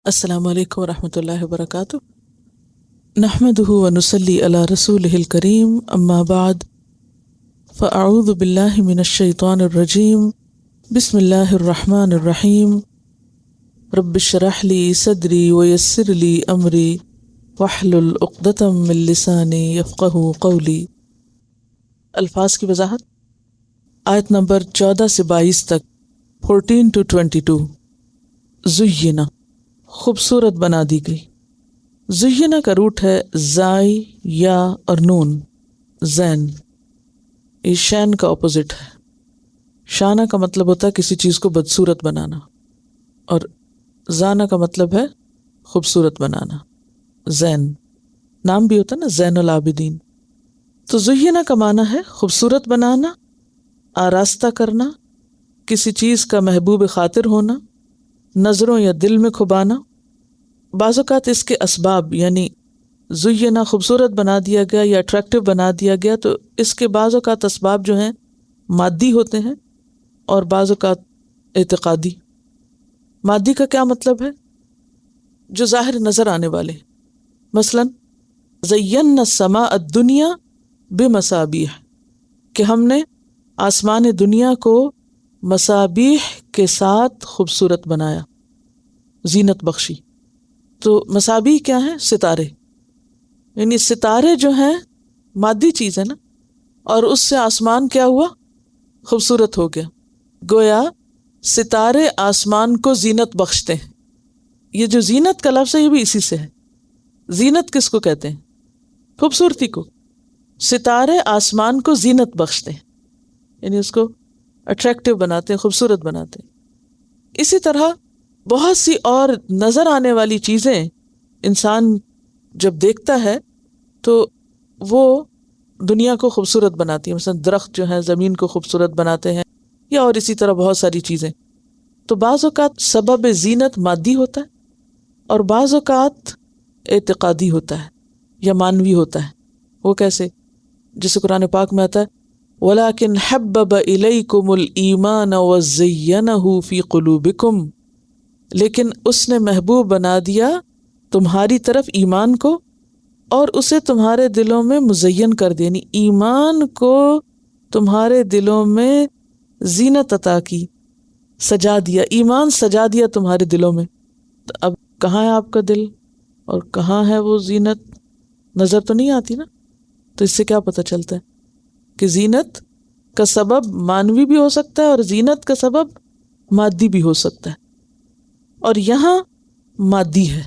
السلام علیکم ورحمۃ اللہ وبرکاتہ۔ نحمدہ ونصلی علی رسولہ الکریم، اما بعد فاعوذ باللہ من الشیطان الرجیم، بسم اللہ الرحمن الرحیم۔ رب اشرح لی صدری ویسر لی امری واحلل عقدۃ من لسانی یفقہوا قولی۔ الفاظ کی وضاحت، آیت نمبر 14 سے 22 تک، 14 to 22۔ زینا، خوبصورت بنا دی گئی۔ زینا کا روٹ ہے زائی، یا اور نون، زین۔ یہ شین کا اپوزٹ ہے۔ شانہ کا مطلب ہوتا ہے کسی چیز کو بدصورت بنانا، اور زانا کا مطلب ہے خوبصورت بنانا۔ زین نام بھی ہوتا ہے نا، زین العابدین۔ تو زینا کا معنی ہے خوبصورت بنانا، آراستہ کرنا، کسی چیز کا محبوب خاطر ہونا، نظروں یا دل میں کھبانا۔ بعض اوقات اس کے اسباب، یعنی زینا خوبصورت بنا دیا گیا یا اٹریکٹیو بنا دیا گیا، تو اس کے بعض اوقات اسباب جو ہیں مادی ہوتے ہیں اور بعض اوقات اعتقادی۔ مادی کا کیا مطلب ہے؟ جو ظاہر نظر آنے والے، مثلا زینا السماء الدنیا بمصابیح، کہ ہم نے آسمان دنیا کو مصابیح کے ساتھ خوبصورت بنایا، زینت بخشی۔ تو مصابیح کیا ہیں؟ ستارے، یعنی ستارے جو ہیں مادی چیز ہے نا، اور اس سے آسمان کیا ہوا؟ خوبصورت ہو گیا۔ گویا ستارے آسمان کو زینت بخشتے ہیں۔ یہ جو زینت کا لفظ ہے یہ بھی اسی سے ہے۔ زینت کس کو کہتے ہیں؟ خوبصورتی کو۔ ستارے آسمان کو زینت بخشتے ہیں، یعنی اس کو اٹریکٹیو بناتے ہیں، خوبصورت بناتے ہیں۔ اسی طرح بہت سی اور نظر آنے والی چیزیں انسان جب دیکھتا ہے تو وہ دنیا کو خوبصورت بناتی ہیں۔ مثلا درخت جو ہیں زمین کو خوبصورت بناتے ہیں، یا اور اسی طرح بہت ساری چیزیں۔ تو بعض اوقات سبب زینت مادی ہوتا ہے اور بعض اوقات اعتقادی ہوتا ہے یا مانوی ہوتا ہے۔ وہ کیسے؟ جیسے قرآن پاک میں آتا ہے وَلَكِنْ حَبَّبَ إِلَيْكُمُ الْإِيمَانَ وَزَيَّنَهُ فِي قُلُوبِكُمْ، لیکن اس نے محبوب بنا دیا تمہاری طرف ایمان کو اور اسے تمہارے دلوں میں مزین کر دیا، یعنی ایمان کو تمہارے دلوں میں زینت عطا کی، سجا دیا، ایمان سجا دیا تمہارے دلوں میں۔ تو اب کہاں ہے آپ کا دل اور کہاں ہے وہ زینت؟ نظر تو نہیں آتی نا۔ تو اس سے کیا پتہ چلتا ہے کہ زینت کا سبب مانوی بھی ہو سکتا ہے اور زینت کا سبب مادی بھی ہو سکتا ہے، اور یہاں مادی ہے۔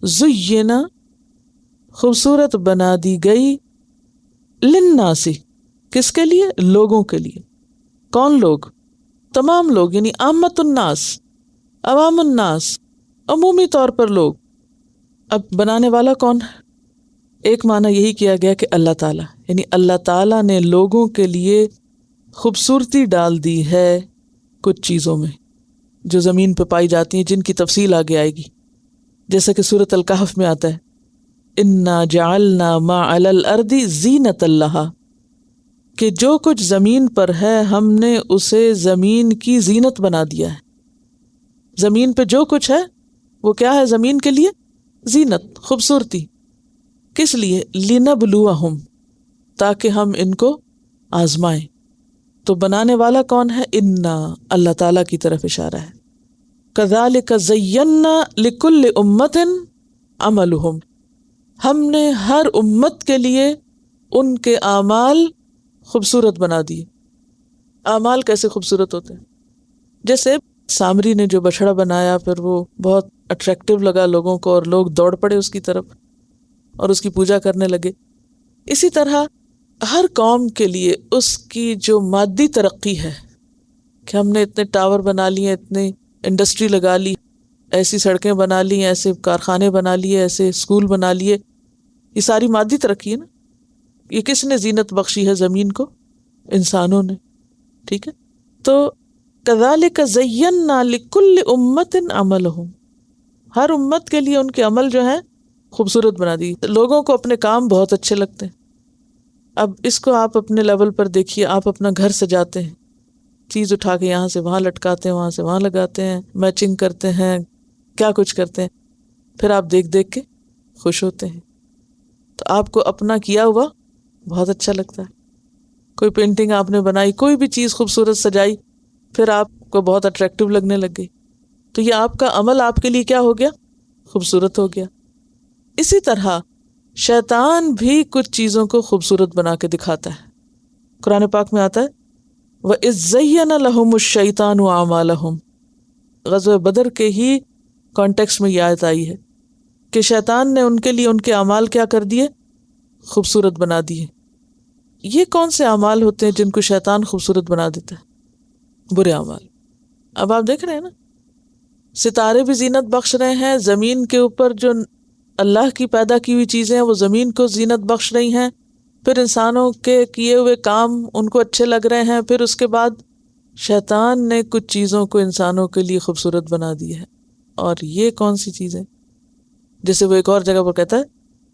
زینا، خوبصورت بنا دی گئی، للناس، کس کے لیے؟ لوگوں کے لیے۔ کون لوگ؟ تمام لوگ، یعنی عامت الناس، عوام الناس، عمومی طور پر لوگ۔ اب بنانے والا کون ہے؟ ایک معنی یہی کیا گیا کہ اللہ تعالیٰ، یعنی اللہ تعالیٰ نے لوگوں کے لیے خوبصورتی ڈال دی ہے کچھ چیزوں میں جو زمین پہ پائی جاتی ہیں، جن کی تفصیل آگے آئے گی۔ جیسا کہ سورۃ الکہف میں آتا ہے اِنَّا جَعَلْنَا مَا عَلَى الْأَرْضِ زِینَةً لَهَا، کہ جو کچھ زمین پر ہے ہم نے اسے زمین کی زینت بنا دیا ہے۔ زمین پہ جو کچھ ہے وہ کیا ہے؟ زمین کے لیے زینت، خوبصورتی۔ کس لیے؟ لِنَبْلُوَهُمْ، تاکہ ہم ان کو آزمائیں۔ تو بنانے والا کون ہے؟ اِنَّا، اللہ تعالیٰ کی طرف اشارہ ہے۔ كَذَلِكَ زَيَّنَّا لِكُلِّ أُمَّةٍ عَمَلُهُمْ، ہم نے ہر امت کے لیے ان کے اعمال خوبصورت بنا دیے۔ اعمال کیسے خوبصورت ہوتے ہیں؟ جیسے سامری نے جو بچھڑا بنایا، پھر وہ بہت اٹریکٹیو لگا لوگوں کو اور لوگ دوڑ پڑے اس کی طرف اور اس کی پوجا کرنے لگے۔ اسی طرح ہر قوم کے لیے اس کی جو مادی ترقی ہے کہ ہم نے اتنے ٹاور بنا لیے، اتنے انڈسٹری لگا لی، ایسی سڑکیں بنا لی، ایسے کارخانے بنا لیے، ایسے اسکول بنا لیے، یہ ساری مادی ترقی ہے نا۔ یہ کس نے زینت بخشی ہے زمین کو؟ انسانوں نے، ٹھیک ہے۔ تو كَذَلِكَ زَيَّنَّا لِكُلِّ أُمَّةٍ عَمَلُهُمْ، ہر امت کے لیے ان کے عمل جو ہے خوبصورت بنا دی۔ لوگوں کو اپنے کام بہت اچھے لگتے ہیں۔ اب اس کو آپ اپنے لیول پر دیکھیے، آپ اپنا گھر سجاتے ہیں، چیز اٹھا کے یہاں سے وہاں لٹکاتے ہیں، وہاں سے وہاں لگاتے ہیں، میچنگ کرتے ہیں، کیا کچھ کرتے ہیں، پھر آپ دیکھ دیکھ کے خوش ہوتے ہیں. تو آپ کو اپنا کیا ہوا بہت اچھا لگتا ہے. کوئی پینٹنگ آپ نے بنائی، کوئی بھی چیز خوبصورت سجائی، پھر آپ کو بہت اٹریکٹیو لگنے لگ گئی، تو یہ آپ کا عمل آپ کے لیے کیا ہو گیا؟ خوبصورت ہو گیا. اسی طرح شیطان بھی کچھ چیزوں کو خوبصورت بنا کے دکھاتا ہے. قرآن پاک میں آتا ہے وَإِذْ زَيَّنَ لَهُمُ الشَّيْطَانُ أَعْمَالَهُمْ. غزوہ بدر کے ہی کانٹیکس میں یہ آیت آئی ہے کہ شیطان نے ان کے لیے ان کے اعمال کیا کر دیے؟ خوبصورت بنا دیے. یہ کون سے اعمال ہوتے ہیں جن کو شیطان خوبصورت بنا دیتا ہے؟ برے اعمال. اب آپ دیکھ رہے ہیں نا، ستارے بھی زینت بخش رہے ہیں، زمین کے اوپر جو اللہ کی پیدا کی ہوئی چیزیں ہیں وہ زمین کو زینت بخش رہی ہیں، پھر انسانوں کے کیے ہوئے کام ان کو اچھے لگ رہے ہیں، پھر اس کے بعد شیطان نے کچھ چیزوں کو انسانوں کے لیے خوبصورت بنا دی ہے. اور یہ کون سی چیزیں؟ جیسے وہ ایک اور جگہ پر کہتا ہے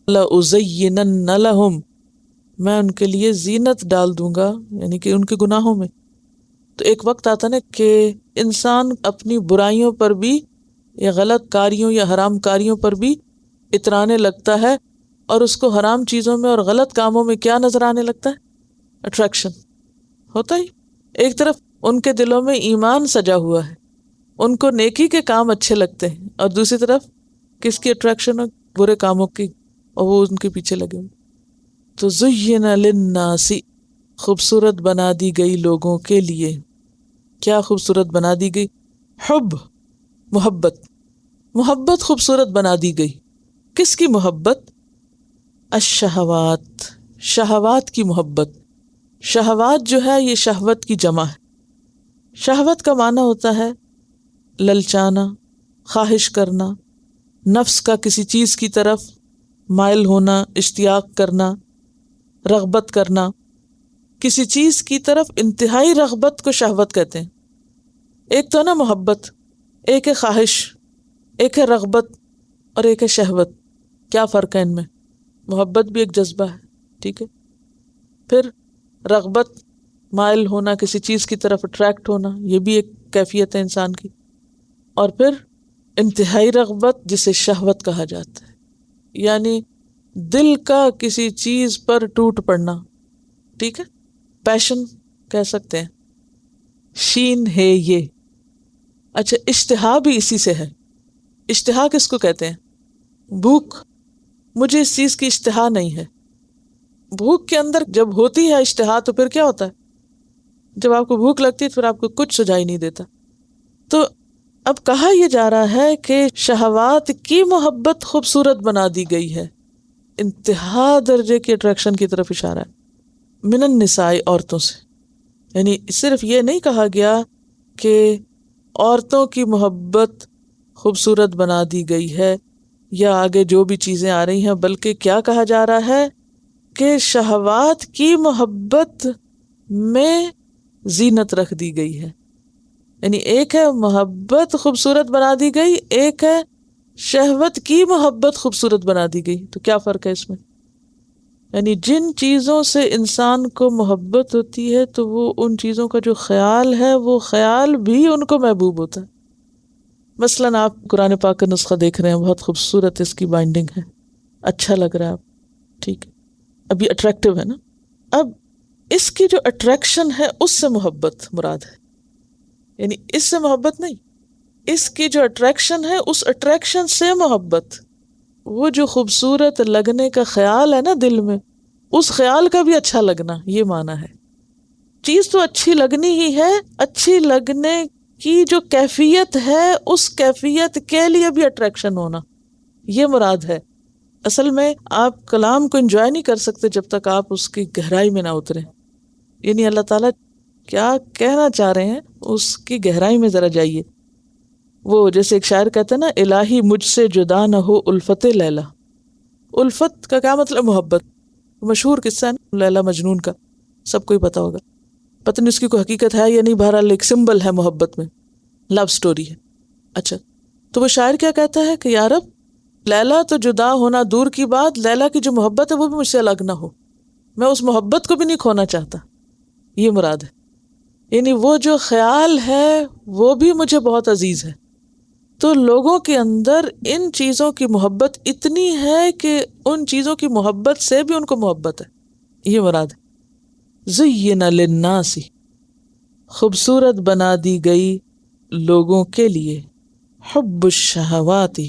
لَأُزَيِّنَنَّ لَهُمْ، میں ان کے لیے زینت ڈال دوں گا، یعنی کہ ان کے گناہوں میں. تو ایک وقت آتا نا کہ انسان اپنی برائیوں پر بھی یا غلط کاریوں یا حرام کاریوں پر بھی اترانے لگتا ہے، اور اس کو حرام چیزوں میں اور غلط کاموں میں کیا نظر آنے لگتا ہے؟ اٹریکشن ہوتا ہی. ایک طرف ان کے دلوں میں ایمان سجا ہوا ہے، ان کو نیکی کے کام اچھے لگتے ہیں، اور دوسری طرف کس کی اٹریکشن ہے؟ برے کاموں کی، اور وہ ان کے پیچھے لگے ہوئے. تو زین للناس، خوبصورت بنا دی گئی لوگوں کے لیے. کیا خوبصورت بنا دی گئی؟ حب، محبت. محبت خوبصورت بنا دی گئی. کس کی محبت؟ الشہوات، شہوات کی محبت. شہوات جو ہے یہ شہوت کی جمع ہے. شہوت کا معنی ہوتا ہے للچانا، خواہش کرنا، نفس کا کسی چیز کی طرف مائل ہونا، اشتیاق کرنا، رغبت کرنا. کسی چیز کی طرف انتہائی رغبت کو شہوت کہتے ہیں. ایک تو نا محبت، ایک ہے خواہش، ایک ہے رغبت، اور ایک ہے شہوت. کیا فرق ہے ان میں؟ محبت بھی ایک جذبہ ہے، ٹھیک ہے، پھر رغبت، مائل ہونا کسی چیز کی طرف، اٹریکٹ ہونا، یہ بھی ایک کیفیت ہے انسان کی، اور پھر انتہائی رغبت جسے شہوت کہا جاتا ہے، یعنی دل کا کسی چیز پر ٹوٹ پڑنا، ٹھیک ہے، پیشن کہہ سکتے ہیں. شین ہے یہ. اچھا، اشتہا بھی اسی سے ہے. اشتہا کس کو کہتے ہیں؟ بھوک. مجھے اس چیز کی اشتہا نہیں ہے. بھوک کے اندر جب ہوتی ہے اشتہا تو پھر کیا ہوتا ہے؟ جب آپ کو بھوک لگتی ہے تو پھر آپ کو کچھ سجائی نہیں دیتا. تو اب کہا یہ جا رہا ہے کہ شہوات کی محبت خوبصورت بنا دی گئی ہے. انتہا درجے کی اٹریکشن کی طرف اشارہ ہے. من النساء، عورتوں سے. یعنی صرف یہ نہیں کہا گیا کہ عورتوں کی محبت خوبصورت بنا دی گئی ہے یا آگے جو بھی چیزیں آ رہی ہیں، بلکہ کیا کہا جا رہا ہے کہ شہوات کی محبت میں زینت رکھ دی گئی ہے. یعنی ایک ہے محبت خوبصورت بنا دی گئی، ایک ہے شہوت کی محبت خوبصورت بنا دی گئی. تو کیا فرق ہے اس میں؟ یعنی جن چیزوں سے انسان کو محبت ہوتی ہے تو وہ ان چیزوں کا جو خیال ہے وہ خیال بھی ان کو محبوب ہوتا ہے. مثلاً آپ قرآن پاک کا نسخہ دیکھ رہے ہیں، بہت خوبصورت اس کی بائنڈنگ ہے، اچھا لگ رہا ہے آپ، ٹھیک ہے، اب یہ اٹریکٹیو ہے نا. اب اس کی جو اٹریکشن ہے اس سے محبت مراد ہے، یعنی اس سے محبت نہیں، اس کی جو اٹریکشن ہے اس اٹریکشن سے محبت. وہ جو خوبصورت لگنے کا خیال ہے نا دل میں، اس خیال کا بھی اچھا لگنا، یہ معنی ہے. چیز تو اچھی لگنی ہی ہے، اچھی لگنے کی جو کیفیت ہے اس کیفیت کے لیے بھی اٹریکشن ہونا، یہ مراد ہے. اصل میں آپ کلام کو انجوائے نہیں کر سکتے جب تک آپ اس کی گہرائی میں نہ اتریں. یعنی اللہ تعالیٰ کیا کہنا چاہ رہے ہیں اس کی گہرائی میں ذرا جائیے. وہ جیسے ایک شاعر کہتا ہے نا، الہی مجھ سے جدا نہ ہو الفت لیلا. الفت کا کیا مطلب؟ محبت. مشہور قصہ ہے نا لیلا مجنون کا، سب کو ہی پتا ہوگا. پتہ نہیں اس کی کوئی حقیقت ہے یا نہیں، بہرحال ایک سمبل ہے محبت میں، لو سٹوری ہے. اچھا، تو وہ شاعر کیا کہتا ہے کہ یا رب، لیلا تو جدا ہونا دور کی بات، لیلا کی جو محبت ہے وہ بھی مجھ سے الگ نہ ہو، میں اس محبت کو بھی نہیں کھونا چاہتا. یہ مراد ہے. یعنی وہ جو خیال ہے وہ بھی مجھے بہت عزیز ہے، تو لوگوں کے اندر ان چیزوں کی محبت اتنی ہے کہ ان چیزوں کی محبت سے بھی ان کو محبت ہے، یہ مراد ہے۔ زین للناس، خوبصورت بنا دی گئی لوگوں کے لیے، حب الشہوات،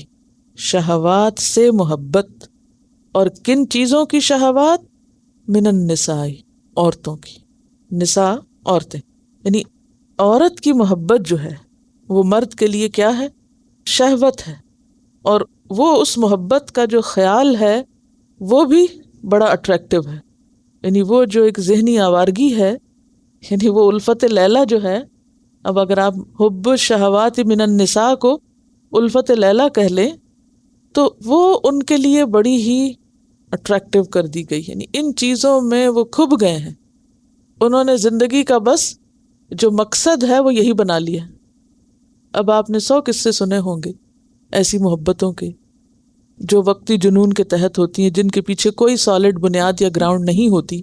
شہوات سے محبت، اور کن چیزوں کی شہوات؟ من النساء، عورتوں کی، نساء عورتیں، یعنی عورت کی محبت جو ہے وہ مرد کے لیے کیا ہے؟ شہوت ہے، اور وہ اس محبت کا جو خیال ہے وہ بھی بڑا اٹریکٹیو ہے، یعنی وہ جو ایک ذہنی آوارگی ہے، یعنی وہ الفت لیلا جو ہے، اب اگر آپ حب الشہوات من النساء کو الفت لیلا کہہ لیں تو وہ ان کے لیے بڑی ہی اٹریکٹیو کر دی گئی، یعنی ان چیزوں میں وہ کھب گئے ہیں، انہوں نے زندگی کا بس جو مقصد ہے وہ یہی بنا لیا۔ اب آپ نے 100 قصے سنے ہوں گے ایسی محبتوں کے جو وقتی جنون کے تحت ہوتی ہیں، جن کے پیچھے کوئی سالڈ بنیاد یا گراؤنڈ نہیں ہوتی۔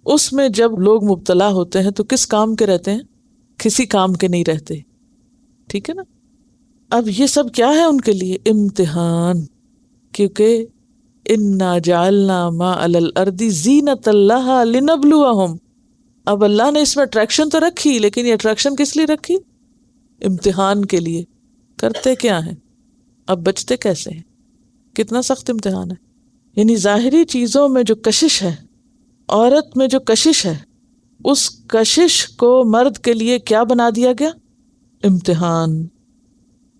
اس میں جب لوگ مبتلا ہوتے ہیں تو کس کام کے رہتے ہیں؟ کسی کام کے نہیں رہتے، ٹھیک ہے نا؟ اب یہ سب کیا ہے ان کے لیے؟ امتحان، کیونکہ انا جعلنا ما علی الارض زینۃ لہا لنبلوہم، اب اللہ نے اس میں اٹریکشن تو رکھی، لیکن یہ اٹریکشن کس لیے رکھی؟ امتحان کے لیے۔ کرتے کیا ہیں؟ اب بچتے کیسے ہیں؟ کتنا سخت امتحان ہے۔ یعنی ظاہری چیزوں میں جو کشش ہے، عورت میں جو کشش ہے، اس کشش کو مرد کے لیے کیا بنا دیا گیا؟ امتحان۔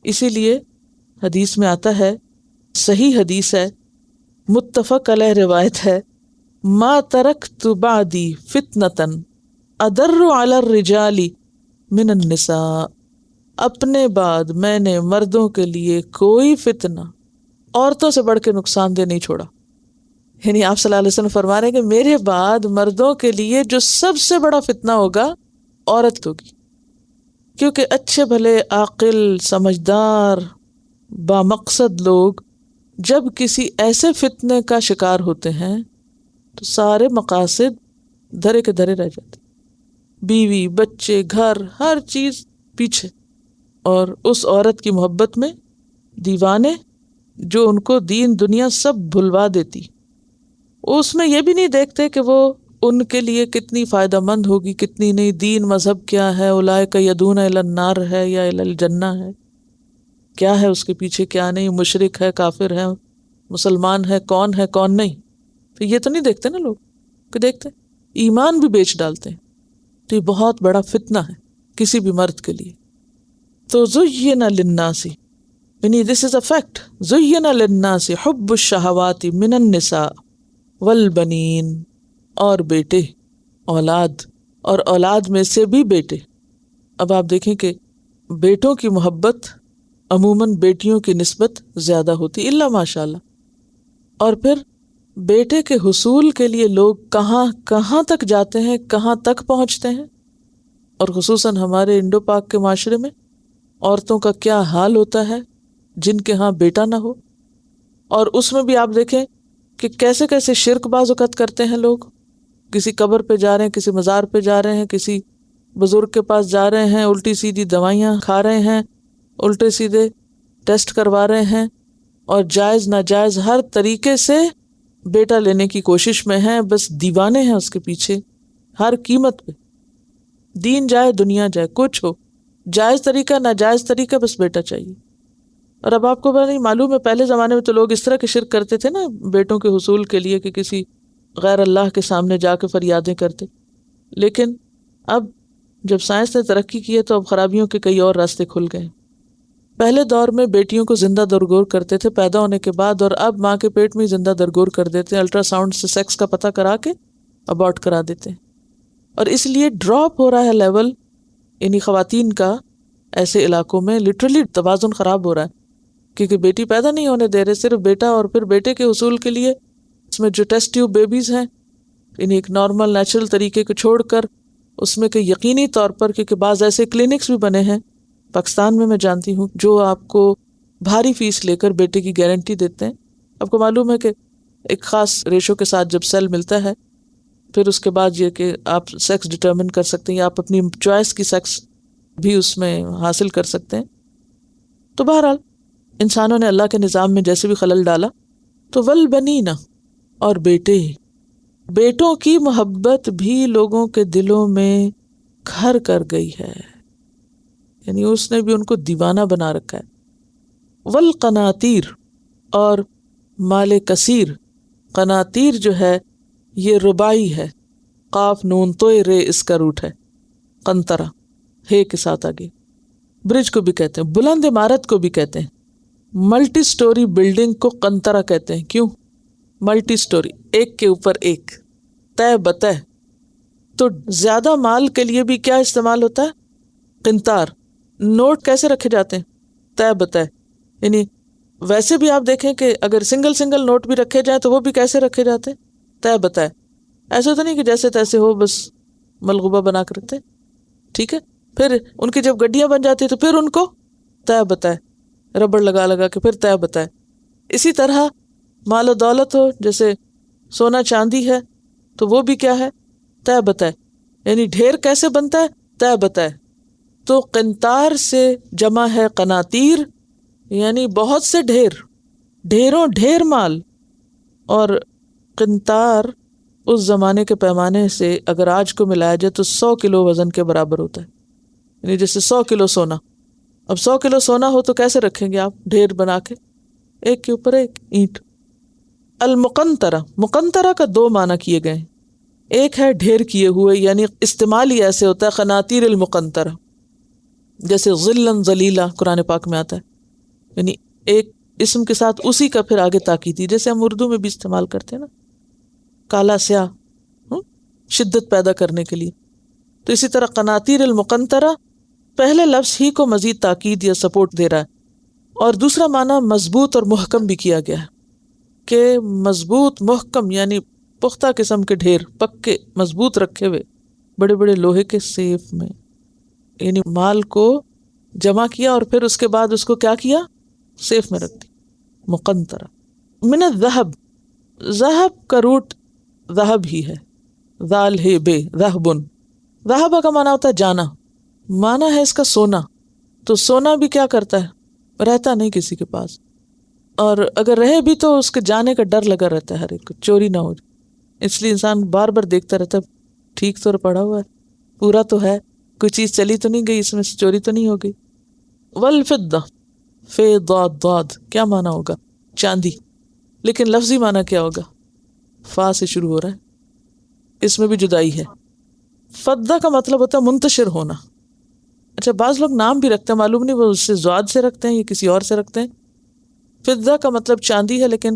اسی لیے حدیث میں آتا ہے، صحیح حدیث ہے، متفق علیہ روایت ہے، ما ترکت بعدی فتنة اضر علی الرجال من النساء، اپنے بعد میں نے مردوں کے لیے کوئی فتنہ عورتوں سے بڑھ کے نقصان دہ نہیں چھوڑا۔ یعنی آپ صلی اللہ علیہ وسلم فرما رہے ہیں کہ میرے بعد مردوں کے لیے جو سب سے بڑا فتنہ ہوگا عورت ہوگی، کیونکہ اچھے بھلے عاقل سمجھدار بامقصد لوگ جب کسی ایسے فتنے کا شکار ہوتے ہیں تو سارے مقاصد دھرے کے دھرے رہ جاتے، بیوی بچے گھر ہر چیز پیچھے، اور اس عورت کی محبت میں دیوانے جو ان کو دین دنیا سب بھلوا دیتی، اس میں یہ بھی نہیں دیکھتے کہ وہ ان کے لیے کتنی فائدہ مند ہوگی کتنی نہیں، دین مذہب کیا ہے، اولئک یدعون الی النار ہے یا الی الجنہ ہے، کیا ہے اس کے پیچھے کیا نہیں، مشرک ہے کافر ہے مسلمان ہے کون نہیں، تو یہ تو نہیں دیکھتے نا لوگ، کہ دیکھتے ایمان بھی بیچ ڈالتے ہیں۔ تو یہ بہت بڑا فتنہ ہے کسی بھی مرد کے لیے۔ تو زین للناس، یعنی دس از اے فیکٹ، زین للناس حب الشہوات من النساء والبنین، اور بیٹے، اولاد، اور اولاد میں سے بھی بیٹے۔ اب آپ دیکھیں کہ بیٹوں کی محبت عموماً بیٹیوں کی نسبت زیادہ ہوتی، الا ماشاء اللہ، اور پھر بیٹے کے حصول کے لیے لوگ کہاں تک جاتے ہیں، کہاں تک پہنچتے ہیں، اور خصوصاً ہمارے انڈو پاک کے معاشرے میں عورتوں کا کیا حال ہوتا ہے جن کے ہاں بیٹا نہ ہو، اور اس میں بھی آپ دیکھیں کہ کیسے کیسے شرک بعض اوقات کرتے ہیں لوگ، کسی قبر پہ جا رہے ہیں، کسی مزار پہ جا رہے ہیں، کسی بزرگ کے پاس جا رہے ہیں، الٹی سیدھی دوائیاں کھا رہے ہیں، الٹے سیدھے ٹیسٹ کروا رہے ہیں، اور جائز ناجائز ہر طریقے سے بیٹا لینے کی کوشش میں ہیں، بس دیوانے ہیں اس کے پیچھے ہر قیمت پہ، دین جائے دنیا جائے کچھ ہو، جائز طریقہ ناجائز طریقہ، بس بیٹا چاہیے۔ اور اب آپ کو نہیں معلوم ہے پہلے زمانے میں تو لوگ اس طرح کے شرک کرتے تھے نا بیٹوں کے حصول کے لیے کہ کسی غیر اللہ کے سامنے جا کے فریادیں کرتے، لیکن اب جب سائنس نے ترقی کی ہے تو اب خرابیوں کے کئی اور راستے کھل گئے۔ پہلے دور میں بیٹیوں کو زندہ درگور کرتے تھے پیدا ہونے کے بعد، اور اب ماں کے پیٹ میں ہی زندہ درگور کر دیتے ہیں، الٹرا ساؤنڈ سے سیکس کا پتہ کرا کے ابارٹ کرا دیتے ہیں، اور اس لیے ڈراپ ہو رہا ہے لیول یعنی خواتین کا ایسے علاقوں میں، لٹرلی توازن خراب ہو رہا ہے، کیونکہ بیٹی پیدا نہیں ہونے دے رہے، صرف بیٹا، اور پھر بیٹے کے حصول کے لیے اس میں جو ٹیسٹ ٹیوب بیبیز ہیں یعنی ایک نارمل نیچرل طریقے کو چھوڑ کر اس میں کہ یقینی طور پر، کیونکہ بعض ایسے کلینکس بھی بنے ہیں پاکستان میں جانتی ہوں جو آپ کو بھاری فیس لے کر بیٹے کی گارنٹی دیتے ہیں۔ آپ کو معلوم ہے کہ ایک خاص ریشو کے ساتھ جب سیل ملتا ہے پھر اس کے بعد یہ کہ آپ سیکس ڈٹرمن کر سکتے ہیں، یا آپ اپنی چوائس کی سیکس بھی اس میں حاصل کر سکتے ہیں۔ تو بہرحال انسانوں نے اللہ کے نظام میں جیسے بھی خلل ڈالا. تو والبنین، اور بیٹے، بیٹوں کی محبت بھی لوگوں کے دلوں میں گھر کر گئی ہے، یعنی اس نے بھی ان کو دیوانہ بنا رکھا ہے. والقناطیر، اور مال کثیر. قناطیر جو ہے یہ ربائی ہے، قاف نون تو رے اس کا روٹ ہے، قنطرہ ہے کے ساتھ آگے. برج کو بھی کہتے ہیں، بلند عمارت کو بھی کہتے ہیں. ملٹی سٹوری بلڈنگ کو قنطرہ کہتے ہیں. کیوں؟ ملٹی سٹوری، ایک کے اوپر ایک، تہ بتہ. تو زیادہ مال کے لیے بھی کیا استعمال ہوتا ہے؟ قنطار. نوٹ کیسے رکھے جاتے ہیں؟ تہ بتہ. یعنی ویسے بھی آپ دیکھیں کہ اگر سنگل سنگل نوٹ بھی رکھے جائیں تو وہ بھی کیسے رکھے جاتے ہیں؟ تہ بتہ. ایسا تو نہیں کہ جیسے تیسے ہو بس ملغوبہ بنا کر رکھتے. ٹھیک ہے، پھر ان کی جب گڈیاں بن جاتی تو پھر ان کو تہ بتہ، ربڑ لگا لگا کے پھر تہ بتہ. اسی طرح مال و دولت ہو، جیسے سونا چاندی ہے تو وہ بھی کیا ہے؟ تہ بتہ. یعنی ڈھیر کیسے بنتا ہے؟ تہ بتہ. تو قنطار سے جمع ہے قناطیر، یعنی بہت سے ڈھیر، ڈھیروں ڈھیر مال. اور قنطار اس زمانے کے پیمانے سے اگر آج کو ملایا جائے تو 100 کلو وزن کے برابر ہوتا ہے. یعنی جیسے 100 کلو سونا. اب 100 کلو سونا ہو تو کیسے رکھیں گے آپ ڈھیر بنا کے؟ ایک کے اوپر ایک اینٹ. المقنطرہ، مقنطرہ کا دو معنی کیے گئے ہیں. ایک ہے ڈھیر کیے ہوئے، یعنی استعمال ہی ایسے ہوتا ہے قناطیر المقنطرہ، جیسے ظلن ذلیلہ قرآن پاک میں آتا ہے. یعنی ایک اسم کے ساتھ اسی کا پھر آگے تاکید، جیسے ہم اردو میں بھی استعمال کرتے ہیں نا، کالا سیاہ، شدت پیدا کرنے کے لیے. تو اسی طرح قناطیر المقنطرہ پہلے لفظ ہی کو مزید تاکید یا سپورٹ دے رہا ہے. اور دوسرا معنی مضبوط اور محکم بھی کیا گیا ہے کہ مضبوط محکم، یعنی پختہ قسم کے ڈھیر، پکے مضبوط رکھے ہوئے بڑے بڑے لوہے کے سیف میں. یعنی مال کو جمع کیا اور پھر اس کے بعد اس کو کیا کیا؟ سیف میں رکھ دی. مقنطرہ. من الذہب، ذہب کا روٹ ذہب ہی ہے، ذال ہے بے، ذہبن. ذہب کا معنی ہوتا ہے جانا، معنی ہے اس کا سونا. تو سونا بھی کیا کرتا ہے؟ رہتا نہیں کسی کے پاس، اور اگر رہے بھی تو اس کے جانے کا ڈر لگا رہتا ہے ہر ایک کو، چوری نہ ہو جائے. اس لیے انسان بار بار دیکھتا رہتا ہے ٹھیک تو پڑا ہوا ہے، پورا تو ہے، کوئی چیز چلی تو نہیں گئی، اس میں سے چوری تو نہیں ہو گئی. والفضہ، فے ضاد ضاد، کیا معنی ہوگا؟ چاندی. لیکن لفظی معنی کیا ہوگا؟ فا سے شروع ہو رہا ہے، اس میں بھی جدائی ہے. فضہ کا مطلب ہوتا ہے منتشر ہونا. اچھا، بعض لوگ نام بھی رکھتے ہیں، معلوم نہیں وہ اس سے ضاد سے رکھتے ہیں یا کسی اور سے رکھتے ہیں. فضہ کا مطلب چاندی ہے، لیکن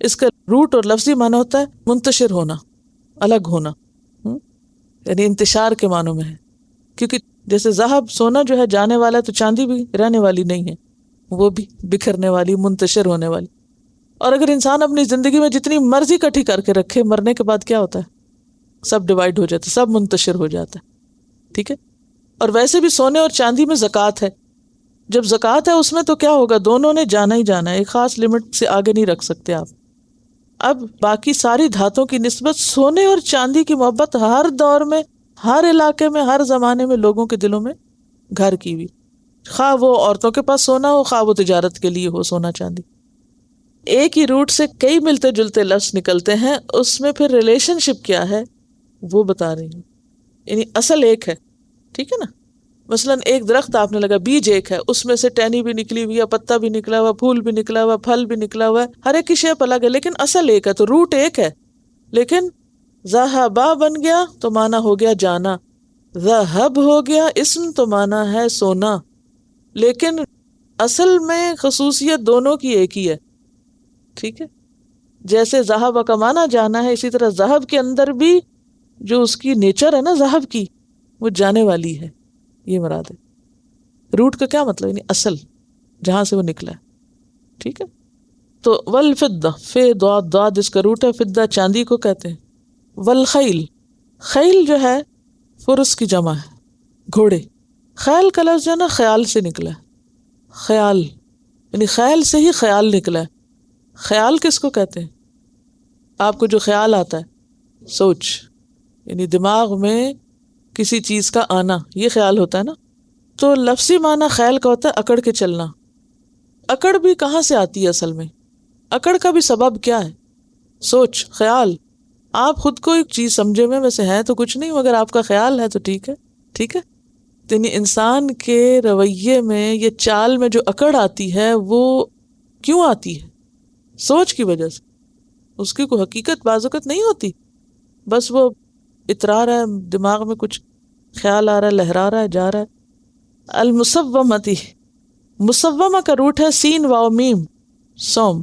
اس کا روٹ اور لفظی معنی ہوتا ہے منتشر ہونا، الگ ہونا، یعنی انتشار کے معنوں میں ہے. کیونکہ جیسے ذہب سونا جو ہے جانے والا ہے، تو چاندی بھی رہنے والی نہیں ہے، وہ بھی بکھرنے والی، منتشر ہونے والی. اور اگر انسان اپنی زندگی میں جتنی مرضی اکٹھی کر کے رکھے، مرنے کے بعد کیا ہوتا ہے؟ سب ڈیوائیڈ ہو جاتا ہے، سب منتشر ہو جاتا ہے. ٹھیک ہے. اور ویسے بھی سونے اور چاندی میں زکوٰۃ ہے. جب زکوٰۃ ہے اس میں تو کیا ہوگا؟ دونوں نے جانا ہی جانا ہے، ایک خاص لمٹ سے آگے نہیں رکھ سکتے آپ. اب باقی ساری دھاتوں کی نسبت سونے اور چاندی کی محبت ہر دور میں، ہر علاقے میں، ہر زمانے میں لوگوں کے دلوں میں گھر کی ہوئی. خواہ وہ عورتوں کے پاس سونا ہو، خواہ وہ تجارت کے لیے ہو سونا چاندی. ایک ہی روٹ سے کئی ملتے جلتے لفظ نکلتے ہیں، اس میں پھر ریلیشن شپ کیا ہے وہ بتا رہی ہوں. یعنی اصل ایک ہے، ٹھیک ہے نا. مثلاً ایک درخت آپ نے لگا، بیج ایک ہے، اس میں سے ٹہنی بھی نکلی ہوئی ہے، پتا بھی نکلا ہوا، پھول بھی نکلا ہوا، پھل بھی نکلا ہوا ہے، ہر ایک کی شیپ الگ ہے، لیکن اصل ایک ہے. تو روٹ ایک ہے. لیکن ذہبا بن گیا تو معنی ہو گیا جانا، ذہب ہو گیا اسم تو معنی ہے سونا. لیکن اصل میں خصوصیت دونوں کی ایک ہی ہے. ٹھیک ہے. جیسے ذہب کا معنی جانا ہے، اسی طرح ذہب کے اندر بھی جو اس کی نیچر ہے نا ذہب کی، وہ جانے والی ہے، یہ مراد ہے. روٹ کا کیا مطلب؟ یعنی اصل، جہاں سے وہ نکلا ہے. ٹھیک ہے. تو والفضہ، فے ضاد ضاد اس کا روٹ ہے، فضہ چاندی کو کہتے ہیں. والخیل، خیل جو ہے فرس کی جمع ہے، گھوڑے. خیل کا لفظ جو ہے نا خیال سے نکلا ہے، خیال یعنی خیل سے ہی خیال نکلا ہے. خیال کس کو کہتے ہیں؟ آپ کو جو خیال آتا ہے، سوچ، یعنی دماغ میں کسی چیز کا آنا، یہ خیال ہوتا ہے نا. تو لفظی معنی خیال کا ہوتا ہے اکڑ کے چلنا، اکڑ بھی کہاں سے آتی ہے اصل میں؟ اکڑ کا بھی سبب کیا ہے؟ سوچ، خیال. آپ خود کو ایک چیز سمجھے میں ویسے ہے تو کچھ نہیں، مگر آپ کا خیال ہے تو ٹھیک ہے. ٹھیک ہے، یعنی انسان کے رویے میں یہ چال میں جو اکڑ آتی ہے وہ کیوں آتی ہے؟ سوچ کی وجہ سے. اس کی کوئی حقیقت بعض اوقات نہیں ہوتی، بس وہ اترا رہا ہے دماغ میں، کچھ خیال آ رہا ہے، لہرا رہا ہے، جا رہا ہے. المسومتی، مسومہ کا روٹ ہے سین واو میم، سوم.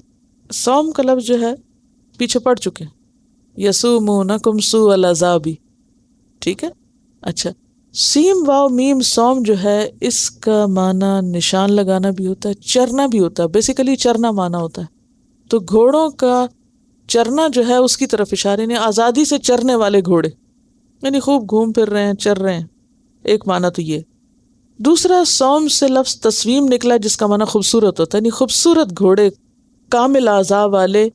سوم کا لفظ جو ہے پیچھے پڑ چکے ہیں، یسومونکم سوء العذاب. ٹھیک ہے، اچھا. سیم واو میم سوم جو ہے اس کا معنی نشان لگانا بھی ہوتا ہے، چرنا بھی ہوتا ہے. بیسیکلی چرنا معنی ہوتا ہے. تو گھوڑوں کا چرنا جو ہے اس کی طرف اشارے، یعنی آزادی سے چرنے والے گھوڑے، یعنی خوب گھوم پھر رہے ہیں، چر رہے ہیں. ایک معنی تو یہ. دوسرا، سوم سے لفظ تسویم نکلا جس کا معنی خوبصورت ہوتا ہے، یعنی خوبصورت گھوڑے، کامل اعضاء والے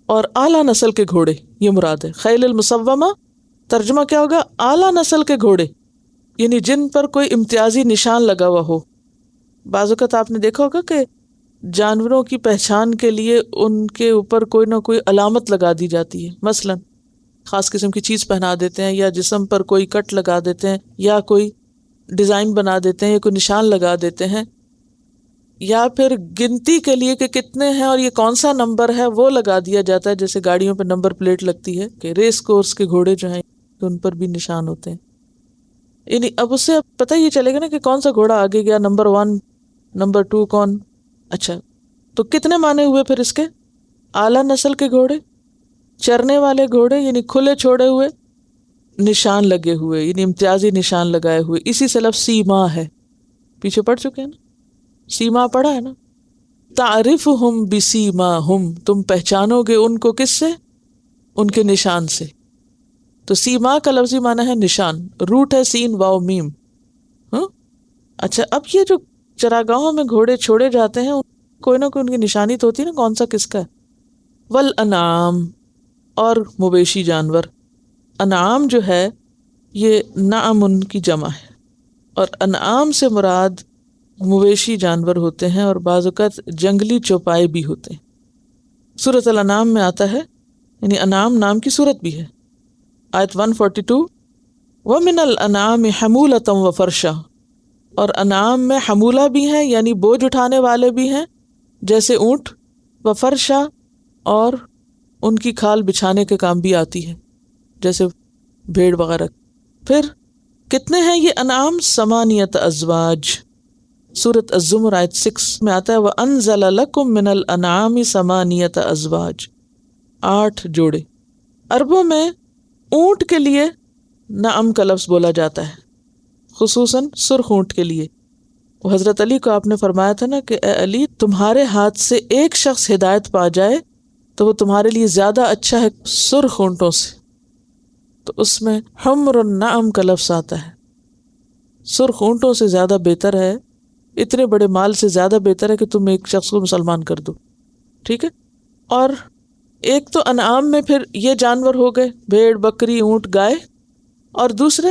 اور اعلیٰ نسل کے گھوڑے، یہ مراد ہے. خیل المسومہ ترجمہ کیا ہوگا؟ اعلیٰ نسل کے گھوڑے، یعنی جن پر کوئی امتیازی نشان لگا ہوا ہو. بعض اوقات آپ نے دیکھا ہوگا کہ جانوروں کی پہچان کے لیے ان کے اوپر کوئی نہ کوئی علامت لگا دی جاتی ہے. مثلا خاص قسم کی چیز پہنا دیتے ہیں، یا جسم پر کوئی کٹ لگا دیتے ہیں، یا کوئی ڈیزائن بنا دیتے ہیں، یا کوئی نشان لگا دیتے ہیں، یا پھر گنتی کے لیے کہ کتنے ہیں اور یہ کون سا نمبر ہے وہ لگا دیا جاتا ہے. جیسے گاڑیوں پہ نمبر پلیٹ لگتی ہے کہ ریس کورس کے گھوڑے جو ہیں ان پر بھی نشان ہوتے ہیں. یعنی اب اس سے پتہ ہی چلے گا نا کہ کون سا گھوڑا آگے گیا، نمبر 1 نمبر 2 کون. اچھا، تو کتنے معنی ہوئے پھر اس کے؟ اعلیٰ نسل کے گھوڑے، چرنے والے گھوڑے یعنی کھلے چھوڑے ہوئے، نشان لگے ہوئے یعنی امتیازی نشان لگائے ہوئے. اسی سے لفظ سیما ہے، پیچھے پڑھ چکے ہیں نا، سیما پڑھا ہے نا. تعرفہم بسیماہم، تم پہچانو گے ان کو کس سے؟ ان کے نشان سے. تو سیما کا لفظی معنی ہے نشان، روٹ ہے سین واو میم. اچھا، اب یہ جو چراگاہوں میں گھوڑے چھوڑے جاتے ہیں کوئی نہ کوئی ان کی نشانی تو ہوتی ہے نا، کون سا کس کا ہے. والانعام، اور مویشی جانور. انعام جو ہے یہ نعم ان کی جمع ہے، اور انعام سے مراد مویشی جانور ہوتے ہیں، اور بعض اوقات جنگلی چوپائے بھی ہوتے ہیں. سورۃ الانعام میں آتا ہے، یعنی انعام نام کی سورت بھی ہے. آیت 142، وَمِنَ الْأَنْعَامِ حَمُولَةً وَفَرْشًا، اور انعام میں حمولہ بھی ہیں یعنی بوجھ اٹھانے والے بھی ہیں جیسے اونٹ، وفرشا، اور ان کی کھال بچھانے کے کام بھی آتی ہے جیسے بھیڑ وغیرہ. پھر کتنے ہیں یہ انعام؟ 8 ازواج. سورۃ الزمر آیت 6 میں آتا ہے وَأَنزَلَ لَكُم مِّنَ الْأَنْعَامِ 8 ازواج، 8 جوڑے. عربوں میں اونٹ کے لیے نعم کا لفظ بولا جاتا ہے، خصوصاً سرخ اونٹ کے لیے. وہ حضرت علی کو آپ نے فرمایا تھا نا کہ اے علی، تمہارے ہاتھ سے ایک شخص ہدایت پا جائے تو وہ تمہارے لیے زیادہ اچھا ہے سرخ اونٹوں سے. تو اس میں حمر النعم کا لفظ آتا ہے. سرخ اونٹوں سے زیادہ بہتر ہے، اتنے بڑے مال سے زیادہ بہتر ہے کہ تم ایک شخص کو مسلمان کر دو. ٹھیک ہے. اور ایک تو انعام میں پھر یہ جانور ہو گئے، بھیڑ، بکری، اونٹ، گائے، اور دوسرے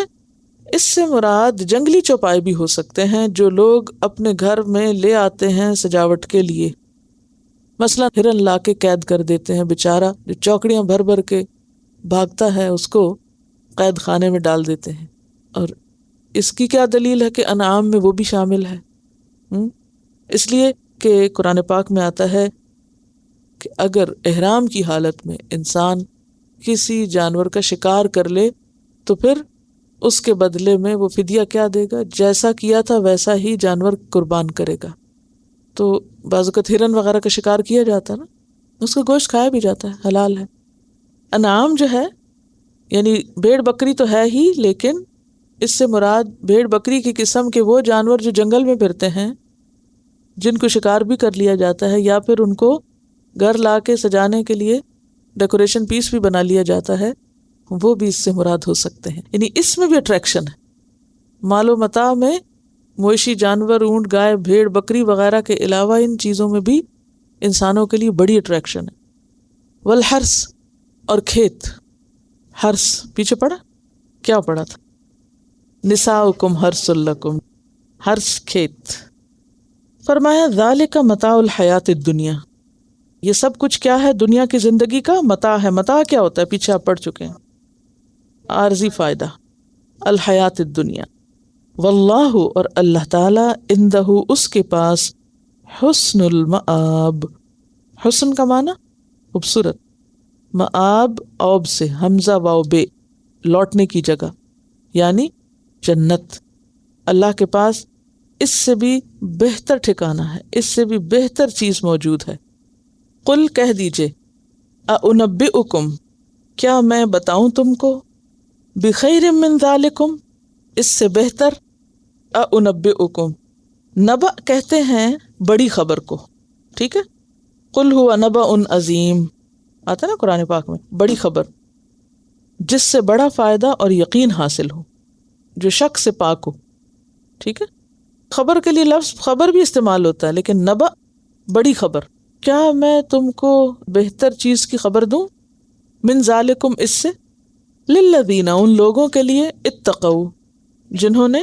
اس سے مراد جنگلی چوپائے بھی ہو سکتے ہیں جو لوگ اپنے گھر میں لے آتے ہیں سجاوٹ کے لیے. مثلا ہرن لا کے قید کر دیتے ہیں، بیچارہ جو چوکڑیاں بھر بھر کے بھاگتا ہے اس کو قید خانے میں ڈال دیتے ہیں. اور اس کی کیا دلیل ہے کہ انعام میں وہ بھی شامل ہے؟ اس لیے کہ قرآن پاک میں آتا ہے کہ اگر احرام کی حالت میں انسان کسی جانور کا شکار کر لے تو پھر اس کے بدلے میں وہ فدیہ کیا دے گا؟ جیسا کیا تھا ویسا ہی جانور قربان کرے گا. تو بعض اوقات ہرن وغیرہ کا شکار کیا جاتا ہے نا، اس کا گوشت کھایا بھی جاتا ہے، حلال ہے. انعام جو ہے یعنی بھیڑ بکری تو ہے ہی، لیکن اس سے مراد بھیڑ بکری کی قسم کے وہ جانور جو جنگل میں پھرتے ہیں، جن کو شکار بھی کر لیا جاتا ہے، یا پھر ان کو گھر لا کے سجانے کے لیے ڈیکوریشن پیس بھی بنا لیا جاتا ہے، وہ بھی اس سے مراد ہو سکتے ہیں. یعنی اس میں بھی اٹریکشن ہے. مال و متاع میں مویشی جانور، اونٹ، گائے، بھیڑ، بکری وغیرہ کے علاوہ ان چیزوں میں بھی انسانوں کے لیے بڑی اٹریکشن ہے. والحرث، اور کھیت. حرث پیچھے پڑا، کیا پڑا تھا؟ نساؤکم حرث لکم، حرث کھیت. فرمایا ذالک متاع الحیات الدنیا، یہ سب کچھ کیا ہے؟ دنیا کی زندگی کا متاع ہے۔ متاع کیا ہوتا ہے؟ پیچھے آپ پڑھ چکے ہیں، عارضی فائدہ، الحیات الدنیا۔ واللہ، اور اللہ تعالی، عندہ، اس کے پاس، حسن المآب، حسن کا معنی خوبصورت، مآب اوب سے، حمزہ واو بے، لوٹنے کی جگہ، یعنی جنت۔ اللہ کے پاس اس سے بھی بہتر ٹھکانہ ہے، اس سے بھی بہتر چیز موجود ہے۔ قل، کہہ دیجئے، اُنبئکم، کیا میں بتاؤں تم کو، بخیر من ذالکم، اس سے بہتر، اُنبئکم، نبأ کہتے ہیں بڑی خبر کو، ٹھیک ہے؟ قل ہوا نبأ عظیم، آتا نا قرآن پاک میں، بڑی خبر جس سے بڑا فائدہ اور یقین حاصل ہو، جو شک سے پاک ہو، ٹھیک ہے؟ خبر کے لیے لفظ خبر بھی استعمال ہوتا ہے، لیکن نبأ بڑی خبر، کیا میں تم کو بہتر چیز کی خبر دوں، من ذالکم، اس سے، للذین، ان لوگوں کے لیے، اتقوا، جنہوں نے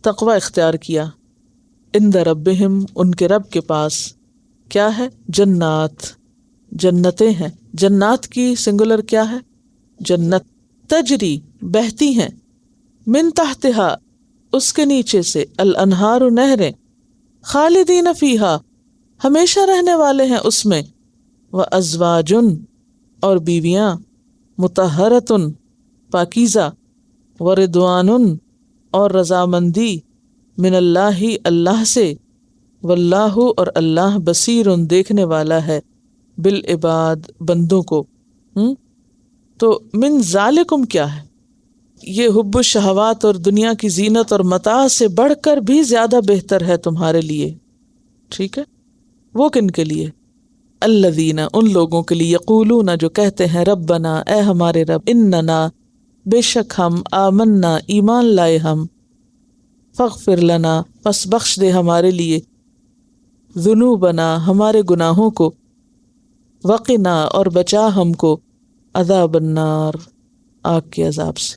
تقوی اختیار کیا، عند ربہم، ان کے رب کے پاس، کیا ہے؟ جنات، جنتیں ہیں، جنات کی سنگولر کیا ہے؟ جنت، تجری، بہتی ہیں، من تحتہا، اس کے نیچے سے، الانہار، نہریں، خالدین فیہا، ہمیشہ رہنے والے ہیں اس میں، وازواج، اور بیویاں، مطہرۃ، پاکیزہ، ورضوان، اور رضامندی، من اللہ، اللہ سے، واللہ، اور اللہ، بصیر، دیکھنے والا ہے، بالعباد، بندوں کو۔ تو من ذالکم کیا ہے؟ یہ حب الشہوات اور دنیا کی زینت اور متاع سے بڑھ کر بھی زیادہ بہتر ہے تمہارے لیے، ٹھیک ہے؟ وہ کن کے لیے؟ الذین، ان لوگوں کے لیے، یقولون، جو کہتے ہیں، ربنا، اے ہمارے رب، اننا، بے شک ہم، آمنا، ایمان لائے ہم، فاغفر لنا، پس بخش دے ہمارے لیے، ذنوبنا، ہمارے گناہوں کو، وقنا، اور بچا ہم کو، عذاب النار، آگ کے عذاب سے،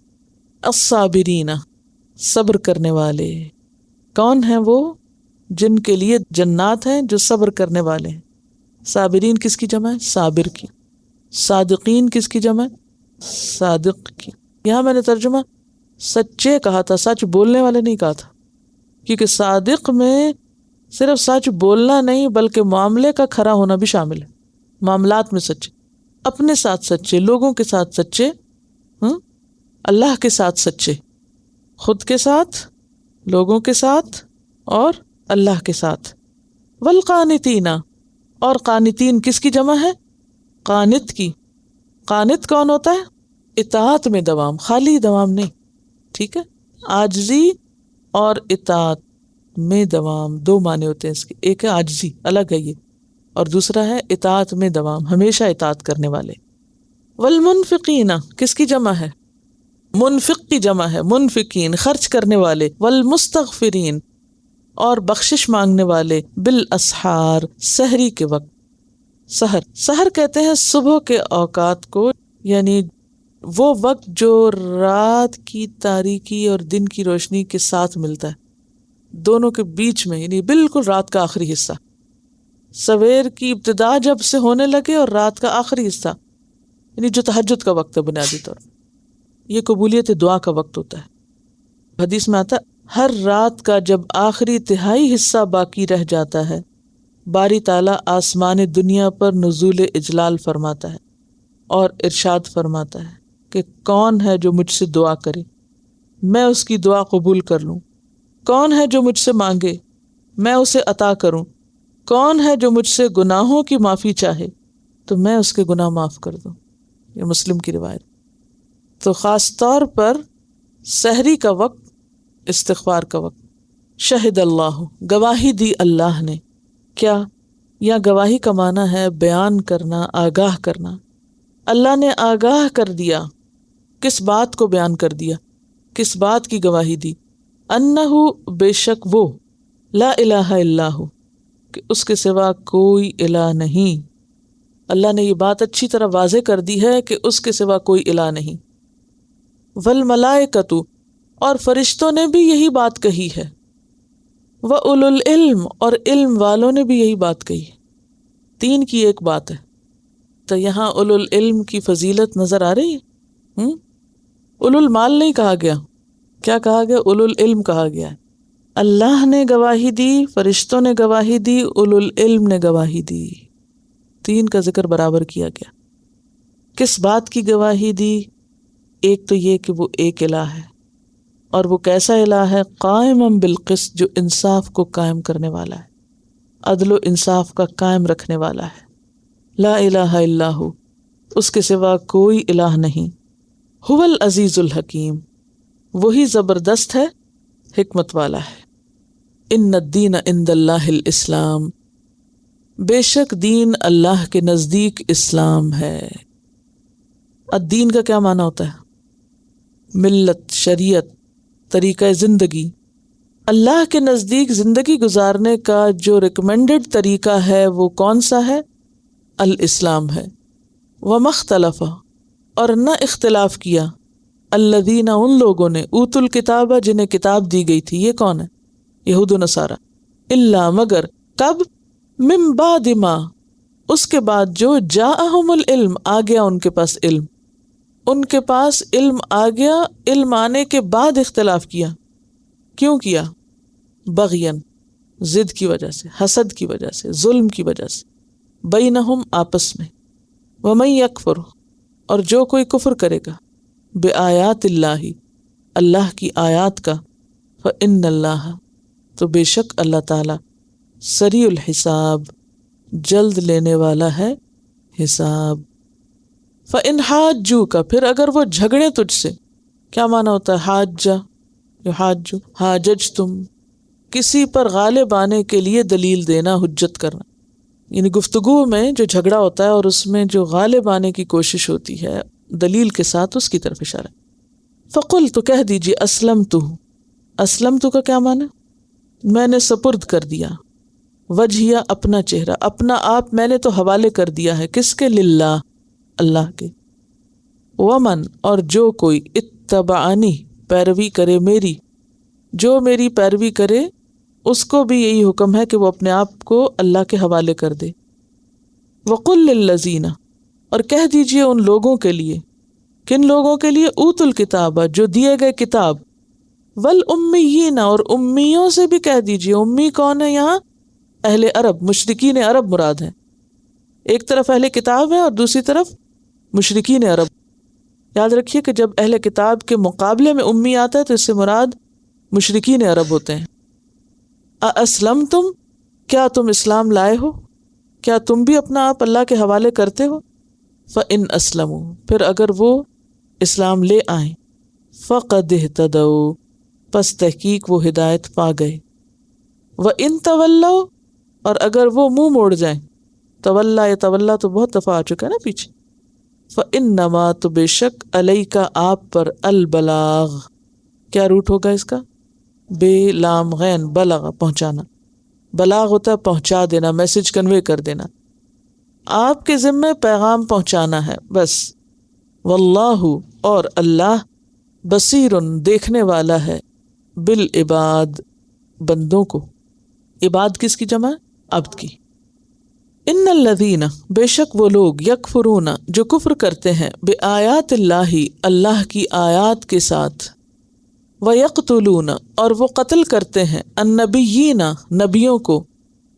الصابرین، صبر کرنے والے، کون ہیں وہ؟ جن کے لیے جنات ہیں، جو صبر کرنے والے ہیں۔ صابرین کس کی جمع ہے؟ صابر کی۔ صادقین کس کی جمع ہے؟ صادق کی۔ یہاں میں نے ترجمہ سچے کہا تھا، سچ بولنے والے نہیں کہا تھا، کیونکہ صادق میں صرف سچ بولنا نہیں بلکہ معاملے کا کھرا ہونا بھی شامل ہے۔ معاملات میں سچے، اپنے ساتھ سچے، لوگوں کے ساتھ سچے، اللہ کے ساتھ سچے، خود کے ساتھ، لوگوں کے ساتھ، اور اللہ کے ساتھ۔ والقانتین، اور قانتین کس کی جمع ہے؟ قانت کی۔ قانت کون ہوتا ہے؟ اطاعت میں دوام، خالی دوام نہیں، ٹھیک ہے؟ عاجزی اور اطاعت میں دوام، دو معنی ہوتے ہیں اس کے، ایک ہے عاجزی، الگ ہے یہ، اور دوسرا ہے اطاعت میں دوام، ہمیشہ اطاعت کرنے والے۔ والمنفقین کس کی جمع ہے؟ منفق کی جمع ہے، منفقین، خرچ کرنے والے، والمستغفرین، اور بخشش مانگنے والے، بالاسحار، سحری کے وقت۔ سحر، سحر کہتے ہیں صبح کے اوقات کو، یعنی وہ وقت جو رات کی تاریکی اور دن کی روشنی کے ساتھ ملتا ہے، دونوں کے بیچ میں، یعنی بالکل رات کا آخری حصہ، سویر کی ابتدا جب سے ہونے لگے اور رات کا آخری حصہ، یعنی جو تہجد کا وقت ہے بنیادی طور پر، یہ قبولیت دعا کا وقت ہوتا ہے۔ حدیث میں آتا ہے ہر رات کا جب آخری تہائی حصہ باقی رہ جاتا ہے، باری تعالیٰ آسمان دنیا پر نزول اجلال فرماتا ہے اور ارشاد فرماتا ہے کہ کون ہے جو مجھ سے دعا کرے، میں اس کی دعا قبول کر لوں، کون ہے جو مجھ سے مانگے، میں اسے عطا کروں، کون ہے جو مجھ سے گناہوں کی معافی چاہے تو میں اس کے گناہ معاف کر دوں۔ یہ مسلم کی روایت۔ تو خاص طور پر سحری کا وقت، استغفار کا وقت۔ شہد اللہ، گواہی دی اللہ نے، کیا؟ یا گواہی کا معنی ہے بیان کرنا، آگاہ کرنا۔ اللہ نے آگاہ کر دیا، کس بات کو بیان کر دیا، کس بات کی گواہی دی؟ انہو، بے شک وہ، لا الہ الا ہو، کہ اس کے سوا کوئی الہ نہیں۔ اللہ نے یہ بات اچھی طرح واضح کر دی ہے کہ اس کے سوا کوئی الہ نہیں۔ والملائکۃ، اور فرشتوں نے بھی یہی بات کہی ہے۔ وَأُولُو الْعِلْمِ اور علم والوں نے بھی یہی بات کہی. 3 کی ایک بات ہے. تو یہاں اولو العلم کی فضیلت نظر آ رہی ہے. اولو المال نہیں کہا گیا، کیا کہا گیا؟ اولو العلم کہا گیا ہے. اللہ نے گواہی دی، فرشتوں نے گواہی دی، اولو العلم نے گواہی دی. 3 کا ذکر برابر کیا گیا. کس بات کی گواہی دی؟ ایک تو یہ کہ وہ ایک الہ ہے، اور وہ کیسا الہ ہے؟ قائما بالقسط، جو انصاف کو قائم کرنے والا ہے، عدل و انصاف کا قائم رکھنے والا ہے. لا الہ الا ہو، اس کے سوا کوئی الہ نہیں. هو العزیز الحکیم، وہی زبردست ہے، حکمت والا ہے. ان الدین عند اللہ الاسلام، بے شک دین اللہ کے نزدیک اسلام ہے. الدین کا کیا معنی ہوتا ہے؟ ملت، شریعت، طریقہ زندگی. اللہ کے نزدیک زندگی گزارنے کا جو ریکمینڈڈ طریقہ ہے وہ کون سا ہے؟ الاسلام ہے. وما اختلف، اور نہ اختلاف کیا، الذین، ان لوگوں نے، اوتوا الکتاب، جنہیں کتاب دی گئی تھی. یہ کون ہے؟ یہود و نصارہ. الا، مگر، کب؟ من بعد ما، اس کے بعد جو، جاءہم العلم، آ گیا ان کے پاس علم. ان کے پاس علم آ گیا، علم آنے کے بعد اختلاف کیا. کیوں کیا؟ بغین، ضد کی وجہ سے، حسد کی وجہ سے، ظلم کی وجہ سے. بینہم، آپس میں. ومن یکفر، اور جو کوئی کفر کرے گا، بآیات اللہ، اللہ کی آیات کا، فإن اللہ، تو بے شک اللہ تعالی، سریع الحساب، جلد لینے والا ہے حساب. فإن حاجوک، پھر اگر وہ جھگڑے تجھ سے. کیا معنی ہوتا ہے حاجہ؟ یحاجو، حاججتم، کسی پر غالب آنے کے لیے دلیل دینا، حجت کرنا. یعنی گفتگو میں جو جھگڑا ہوتا ہے اور اس میں جو غالب آنے کی کوشش ہوتی ہے دلیل کے ساتھ، اس کی طرف اشارہ. فقل، تو کہہ دیجیے، اسلمت، اسلمت کا کیا معنی؟ میں نے سپرد کر دیا. وجہیہ، اپنا چہرہ، اپنا آپ میں نے تو حوالے کر دیا ہے. کس کے؟ للہ، اللہ کے. ومن، اور جو کوئی، اتبعنی، پیروی کرے میری، جو میری پیروی کرے اس کو بھی یہی حکم ہے کہ وہ اپنے آپ کو اللہ کے حوالے کر دے. وقل للذین، اور کہہ دیجئے ان لوگوں کے لیے. کن لوگوں کے لیے؟ اوتوا الکتاب، جو دیے گئے کتاب. والامیین، اور امیوں سے بھی کہہ دیجئے. امی کون ہے یہاں؟ اہل عرب، مشرکین عرب مراد ہیں. ایک طرف اہل کتاب ہے اور دوسری طرف مشرکین عرب. یاد رکھیے کہ جب اہل کتاب کے مقابلے میں امی آتا ہے تو اس سے مراد مشرکین عرب ہوتے ہیں. اسلمتم، کیا تم اسلام لائے ہو؟ کیا تم بھی اپنا آپ اللہ کے حوالے کرتے ہو؟ فإن اسلموا، پھر اگر وہ اسلام لے آئیں. فقد اہتدوا، پس تحقیق وہ ہدایت پا گئے. وإن تولوا، اور اگر وہ منہ موڑ جائیں. تولا، یا تولا تو بہت دفعہ آ چکا ہے نا پیچھے. فإنما، تو بے شک، علیک، آپ پر، البلاغ، کیا روٹ ہوگا اس کا؟ بے لام غین، بلغ، پہنچانا. بلاغ ہوتا ہے پہنچا دینا، میسج کنوے کر دینا. آپ کے ذمے پیغام پہنچانا ہے بس. واللہ، اور اللہ، بصیر، دیکھنے والا ہے، بالعباد، بندوں کو. عباد کس کی جمع؟ عبد کی. ان الذین، بے شک وہ لوگ، یکفرون، جو کفر کرتے ہیں، بآیات اللہ، اللہ کی آیات کے ساتھ. وَيَقْتُلُونَ، اور وہ قتل کرتے ہیں، النبیین، نبیوں کو،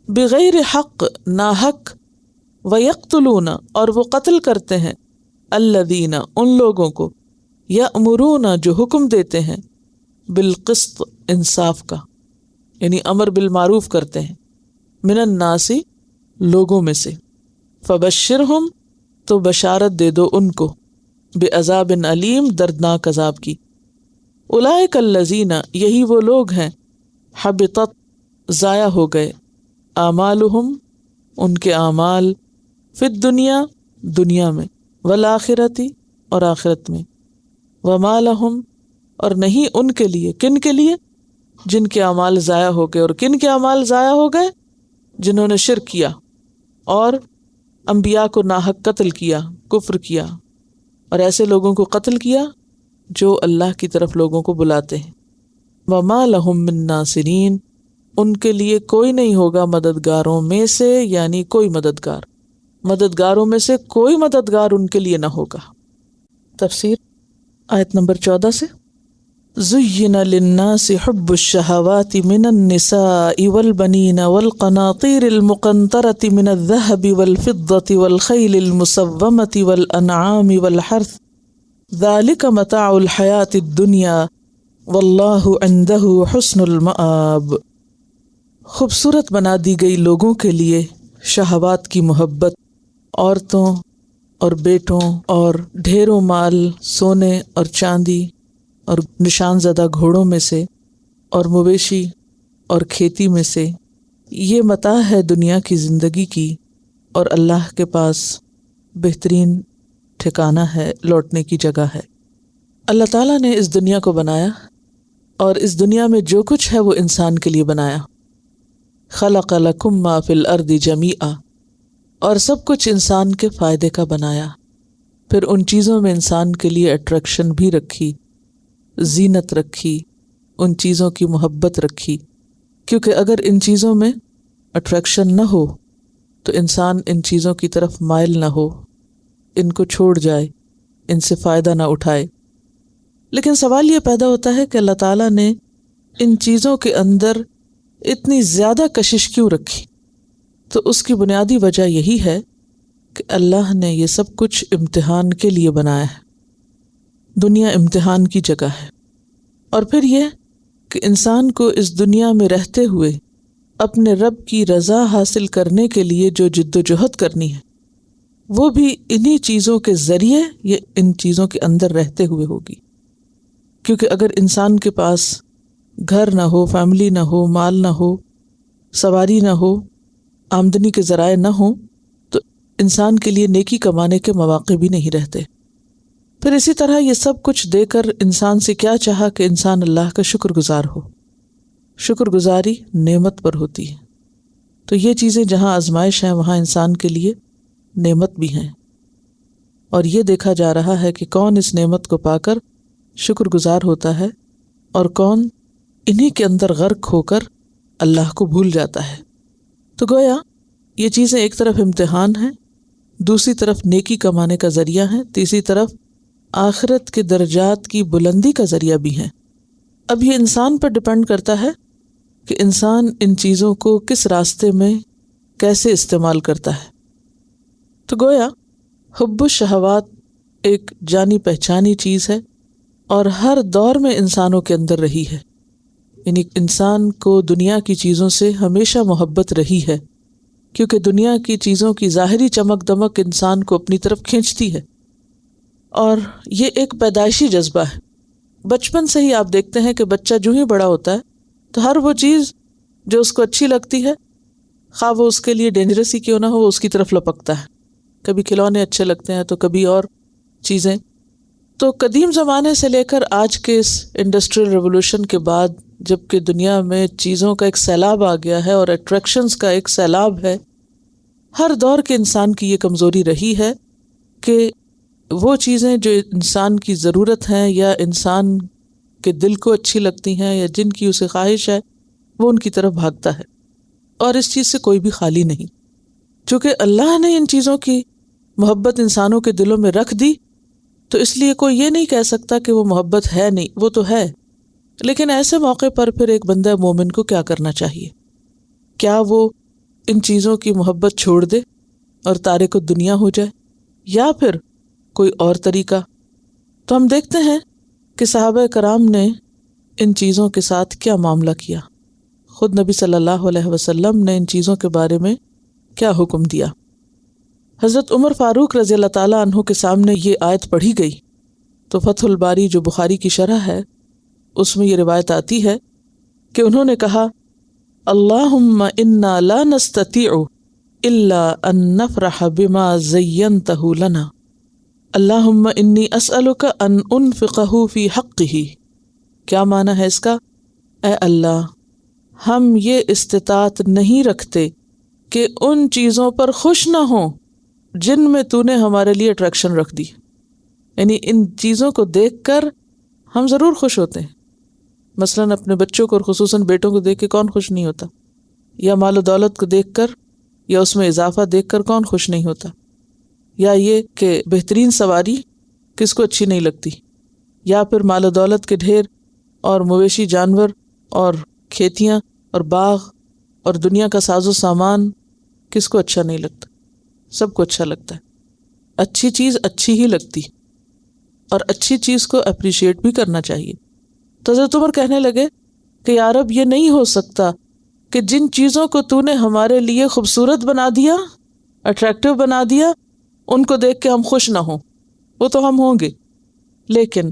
بغیر حق، ناحق. وَيَقْتُلُونَ، اور وہ قتل کرتے ہیں، الذین، ان لوگوں کو، یأمرون، جو حکم دیتے ہیں، بالقسط، انصاف کا، یعنی امر بالمعروف کرتے ہیں، من الناس، لوگوں میں سے. فبشرہم، تو بشارت دے دو ان کو، بعذاب علیم، دردناک عذاب کی. اولئک الذین، یہی وہ لوگ ہیں، حبطت، ضائع ہو گئے، اعمالہم، ان کے اعمال، فی الدنیا، دنیا میں، والآخرۃ، اور آخرت میں. وما لہم، اور نہیں ان کے لیے. کن کے لیے؟ جن کے اعمال ضائع ہو گئے. اور کن کے اعمال ضائع ہو گئے؟ جنہوں نے شرک کیا اور انبیاء کو ناحق قتل کیا، کفر کیا، اور ایسے لوگوں کو قتل کیا جو اللہ کی طرف لوگوں کو بلاتے ہیں. وما لہم من ناصرین، ان کے لیے کوئی نہیں ہوگا مددگاروں میں سے، یعنی کوئی مددگاروں میں سے کوئی مددگار ان کے لیے نہ ہوگا۔ تفسیر آیت نمبر 14 سے، زُيِّنَ لِلنَّاسِ حُبُّ الشَّهَوَاتِ مِنَ النِّسَاءِ وَالْبَنِينَ وَالْقَنَاطِيرِ الْمُقَنطَرَةِ مِنَ الذَّهَبِ وَالْفِضَّةِ وَالْخَيْلِ الْمُسَوَّمَةِ وَالْأَنْعَامِ وَالْحَرْثِ ذَلِكَ مَتَاعُ الْحَيَاةِ الدُّنْيَا وَاللَّهُ عِندَهُ حُسْنُ الْمَآبِ۔ خوبصورت بنا دی گئی لوگوں کے لیے شہوات کی محبت، عورتوں اور بیٹوں اور ڈھیروں مال، سونے اور چاندی اور نشان زدہ گھوڑوں میں سے اور مویشی اور کھیتی میں سے، یہ متاع ہے دنیا کی زندگی کی، اور اللہ کے پاس بہترین ٹھکانہ ہے، لوٹنے کی جگہ ہے۔ اللہ تعالیٰ نے اس دنیا کو بنایا، اور اس دنیا میں جو کچھ ہے وہ انسان کے لیے بنایا۔ خلق لکم ما فی الارض جمیعا، اور سب کچھ انسان کے فائدے کا بنایا۔ پھر ان چیزوں میں انسان کے لیے اٹریکشن بھی رکھی، زینت رکھی، ان چیزوں کی محبت رکھی، کیونکہ اگر ان چیزوں میں اٹریکشن نہ ہو تو انسان ان چیزوں کی طرف مائل نہ ہو، ان کو چھوڑ جائے، ان سے فائدہ نہ اٹھائے۔ لیکن سوال یہ پیدا ہوتا ہے کہ اللہ تعالیٰ نے ان چیزوں کے اندر اتنی زیادہ کشش کیوں رکھی؟ تو اس کی بنیادی وجہ یہی ہے کہ اللہ نے یہ سب کچھ امتحان کے لیے بنایا ہے۔ دنیا امتحان کی جگہ ہے، اور پھر یہ کہ انسان کو اس دنیا میں رہتے ہوئے اپنے رب کی رضا حاصل کرنے کے لیے جو جد و جہد کرنی ہے، وہ بھی انہی چیزوں کے ذریعے یا ان چیزوں کے اندر رہتے ہوئے ہوگی۔ کیونکہ اگر انسان کے پاس گھر نہ ہو، فیملی نہ ہو، مال نہ ہو، سواری نہ ہو، آمدنی کے ذرائع نہ ہوں، تو انسان کے لیے نیکی کمانے کے مواقع بھی نہیں رہتے۔ پھر اسی طرح یہ سب کچھ دے کر انسان سے کیا چاہا کہ انسان اللہ کا شکر گزار ہو۔ شکر گزاری نعمت پر ہوتی ہے، تو یہ چیزیں جہاں آزمائش ہیں وہاں انسان کے لیے نعمت بھی ہیں، اور یہ دیکھا جا رہا ہے کہ کون اس نعمت کو پا کر شکر گزار ہوتا ہے اور کون انہی کے اندر غرق ہو کر اللہ کو بھول جاتا ہے۔ تو گویا یہ چیزیں ایک طرف امتحان ہیں، دوسری طرف نیکی کمانے کا ذریعہ ہیں، تیسری طرف آخرت کے درجات کی بلندی کا ذریعہ بھی ہیں۔ اب یہ انسان پر ڈپینڈ کرتا ہے کہ انسان ان چیزوں کو کس راستے میں کیسے استعمال کرتا ہے۔ تو گویا حب الشہوات ایک جانی پہچانی چیز ہے، اور ہر دور میں انسانوں کے اندر رہی ہے، یعنی انسان کو دنیا کی چیزوں سے ہمیشہ محبت رہی ہے، کیونکہ دنیا کی چیزوں کی ظاہری چمک دمک انسان کو اپنی طرف کھینچتی ہے، اور یہ ایک پیدائشی جذبہ ہے۔ بچپن سے ہی آپ دیکھتے ہیں کہ بچہ جو ہی بڑا ہوتا ہے تو ہر وہ چیز جو اس کو اچھی لگتی ہے، خواہ وہ اس کے لیے ڈینجرس ہی کیوں نہ ہو، اس کی طرف لپکتا ہے۔ کبھی کھلونے اچھے لگتے ہیں تو کبھی اور چیزیں۔ تو قدیم زمانے سے لے کر آج کے اس انڈسٹریل ریولوشن کے بعد، جب کہ دنیا میں چیزوں کا ایک سیلاب آ گیا ہے اور اٹریکشنز کا ایک سیلاب ہے، ہر دور کے انسان کی یہ کمزوری رہی ہے کہ وہ چیزیں جو انسان کی ضرورت ہیں یا انسان کے دل کو اچھی لگتی ہیں یا جن کی اسے خواہش ہے، وہ ان کی طرف بھاگتا ہے، اور اس چیز سے کوئی بھی خالی نہیں۔ چونکہ اللہ نے ان چیزوں کی محبت انسانوں کے دلوں میں رکھ دی، تو اس لیے کوئی یہ نہیں کہہ سکتا کہ وہ محبت ہے نہیں، وہ تو ہے۔ لیکن ایسے موقع پر پھر ایک بندہ مومن کو کیا کرنا چاہیے؟ کیا وہ ان چیزوں کی محبت چھوڑ دے اور تارک الدنیا ہو جائے، یا پھر کوئی اور طریقہ؟ تو ہم دیکھتے ہیں کہ صحابہ کرام نے ان چیزوں کے ساتھ کیا معاملہ کیا۔ خود نبی صلی اللہ علیہ وسلم نے ان چیزوں کے بارے میں کیا حکم دیا۔ حضرت عمر فاروق رضی اللہ تعالیٰ عنہ کے سامنے یہ آیت پڑھی گئی تو فتح الباری جو بخاری کی شرح ہے اس میں یہ روایت آتی ہے کہ انہوں نے کہا، اللہم انا لا نستطیع الا ان نفرح بما زینتہ لنا، اللہم انی اسألک ان انفقہ فی حقہ۔ کیا معنی ہے اس کا؟ اے اللہ، ہم یہ استطاعت نہیں رکھتے کہ ان چیزوں پر خوش نہ ہوں جن میں تو نے ہمارے لیے اٹریکشن رکھ دی۔ یعنی ان چیزوں کو دیکھ کر ہم ضرور خوش ہوتے ہیں، مثلاً اپنے بچوں کو اور خصوصاً بیٹوں کو دیکھ کے کون خوش نہیں ہوتا، یا مال و دولت کو دیکھ کر یا اس میں اضافہ دیکھ کر کون خوش نہیں ہوتا، یا یہ کہ بہترین سواری کس کو اچھی نہیں لگتی، یا پھر مال و دولت کے ڈھیر اور مویشی جانور اور کھیتیاں اور باغ اور دنیا کا ساز و سامان کس کو اچھا نہیں لگتا؟ سب کو اچھا لگتا ہے، اچھی چیز اچھی ہی لگتی اور اچھی چیز کو اپریشیٹ بھی کرنا چاہیے۔ تو حضرت عمر کہنے لگے کہ یا رب یہ نہیں ہو سکتا کہ جن چیزوں کو تو نے ہمارے لیے خوبصورت بنا دیا، اٹریکٹیو بنا دیا، ان کو دیکھ کے ہم خوش نہ ہوں، وہ تو ہم ہوں گے، لیکن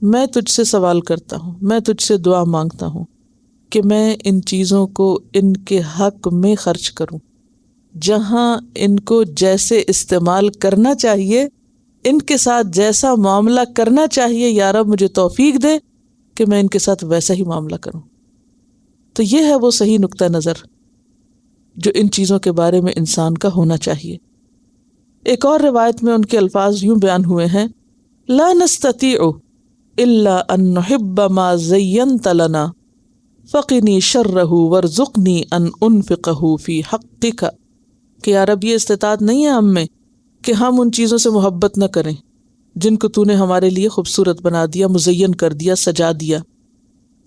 میں تجھ سے سوال کرتا ہوں، میں تجھ سے دعا مانگتا ہوں کہ میں ان چیزوں کو ان کے حق میں خرچ کروں، جہاں ان کو جیسے استعمال کرنا چاہیے، ان کے ساتھ جیسا معاملہ کرنا چاہیے، یا رب مجھے توفیق دے کہ میں ان کے ساتھ ویسا ہی معاملہ کروں۔ تو یہ ہے وہ صحیح نقطہ نظر جو ان چیزوں کے بارے میں انسان کا ہونا چاہیے۔ ایک اور روایت میں ان کے الفاظ یوں بیان ہوئے ہیں، لا نستطيع الا ان نحب ما زینت لنا فقنی شرہ وارزقنی ان انفقہ فی حقک، کہ یا رب یہ استطاعت نہیں ہے ہم میں کہ ہم ان چیزوں سے محبت نہ کریں جن کو تو نے ہمارے لیے خوبصورت بنا دیا، مزین کر دیا، سجا دیا۔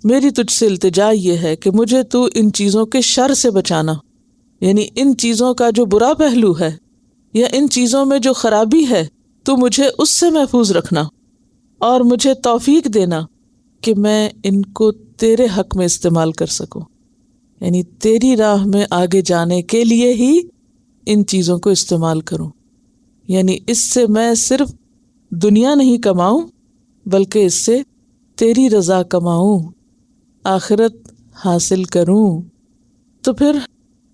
میری تجھ سے التجا یہ ہے کہ مجھے تو ان چیزوں کے شر سے بچانا، یعنی ان چیزوں کا جو برا پہلو ہے یا ان چیزوں میں جو خرابی ہے تو مجھے اس سے محفوظ رکھنا، اور مجھے توفیق دینا کہ میں ان کو تیرے حق میں استعمال کر سکوں، یعنی تیری راہ میں آگے جانے کے لیے ہی ان چیزوں کو استعمال کروں، یعنی اس سے میں صرف دنیا نہیں کماؤں بلکہ اس سے تیری رضا کماؤں، آخرت حاصل کروں۔ تو پھر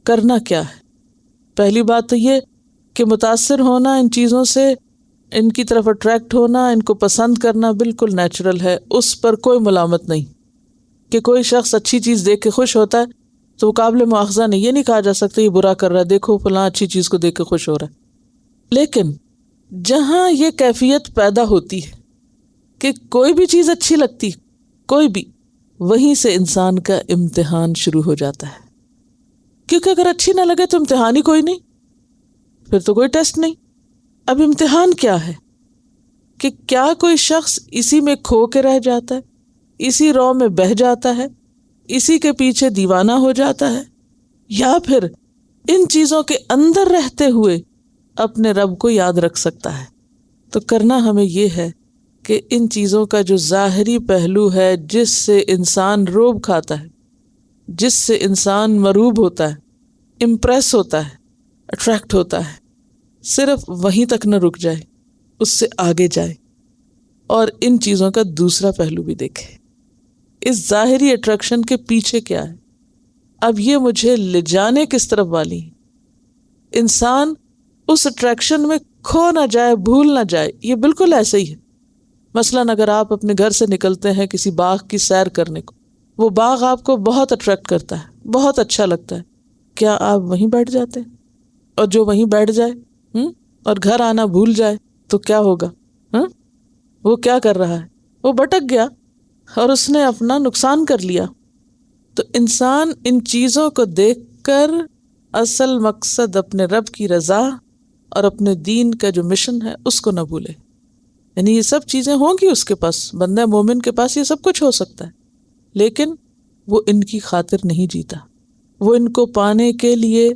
کرنا کیا ہے؟ پہلی بات تو یہ کہ متاثر ہونا ان چیزوں سے، ان کی طرف اٹریکٹ ہونا، ان کو پسند کرنا بالکل نیچرل ہے، اس پر کوئی ملامت نہیں کہ کوئی شخص اچھی چیز دیکھ کے خوش ہوتا ہے تو وہ قابل مواخذہ نہیں، یہ نہیں کہا جا سکتا یہ برا کر رہا ہے، دیکھو فلاں اچھی چیز کو دیکھ کے خوش ہو رہا ہے۔ لیکن جہاں یہ کیفیت پیدا ہوتی ہے کہ کوئی بھی چیز اچھی لگتی، کوئی بھی، وہیں سے انسان کا امتحان شروع ہو جاتا ہے، کیونکہ اگر اچھی نہ لگے تو امتحان ہی کوئی نہیں، پھر تو کوئی ٹیسٹ نہیں۔ اب امتحان کیا ہے کہ کیا کوئی شخص اسی میں کھو کے رہ جاتا ہے، اسی رو میں بہہ جاتا ہے، اسی کے پیچھے دیوانہ ہو جاتا ہے، یا پھر ان چیزوں کے اندر رہتے ہوئے اپنے رب کو یاد رکھ سکتا ہے۔ تو کرنا ہمیں یہ ہے کہ ان چیزوں کا جو ظاہری پہلو ہے جس سے انسان روب کھاتا ہے، جس سے انسان مروب ہوتا ہے، امپریس ہوتا ہے، اٹریکٹ ہوتا ہے، صرف وہیں تک نہ رک جائے، اس سے آگے جائے اور ان چیزوں کا دوسرا پہلو بھی دیکھے، اس ظاہری اٹریکشن کے پیچھے کیا ہے، اب یہ مجھے لے جانے کس طرف والی ہے۔ انسان اس اٹریکشن میں کھو نہ جائے، بھول نہ جائے، یہ بالکل ایسے ہی ہے۔ مثلاً اگر آپ اپنے گھر سے نکلتے ہیں کسی باغ کی سیر کرنے کو، وہ باغ آپ کو بہت اٹریکٹ کرتا ہے، بہت اچھا لگتا ہے، کیا آپ وہیں بیٹھ جاتے ہیں؟ اور جو وہیں بیٹھ جائے اور گھر آنا بھول جائے تو کیا ہوگا؟ وہ کیا کر رہا ہے؟ وہ بھٹک گیا اور اس نے اپنا نقصان کر لیا۔ تو انسان ان چیزوں کو دیکھ کر اصل مقصد اپنے رب کی رضا اور اپنے دین کا جو مشن ہے اس کو نہ بھولے۔ یعنی یہ سب چیزیں ہوں گی اس کے پاس، بندہ مومن کے پاس یہ سب کچھ ہو سکتا ہے، لیکن وہ ان کی خاطر نہیں جیتا، وہ ان کو پانے کے لیے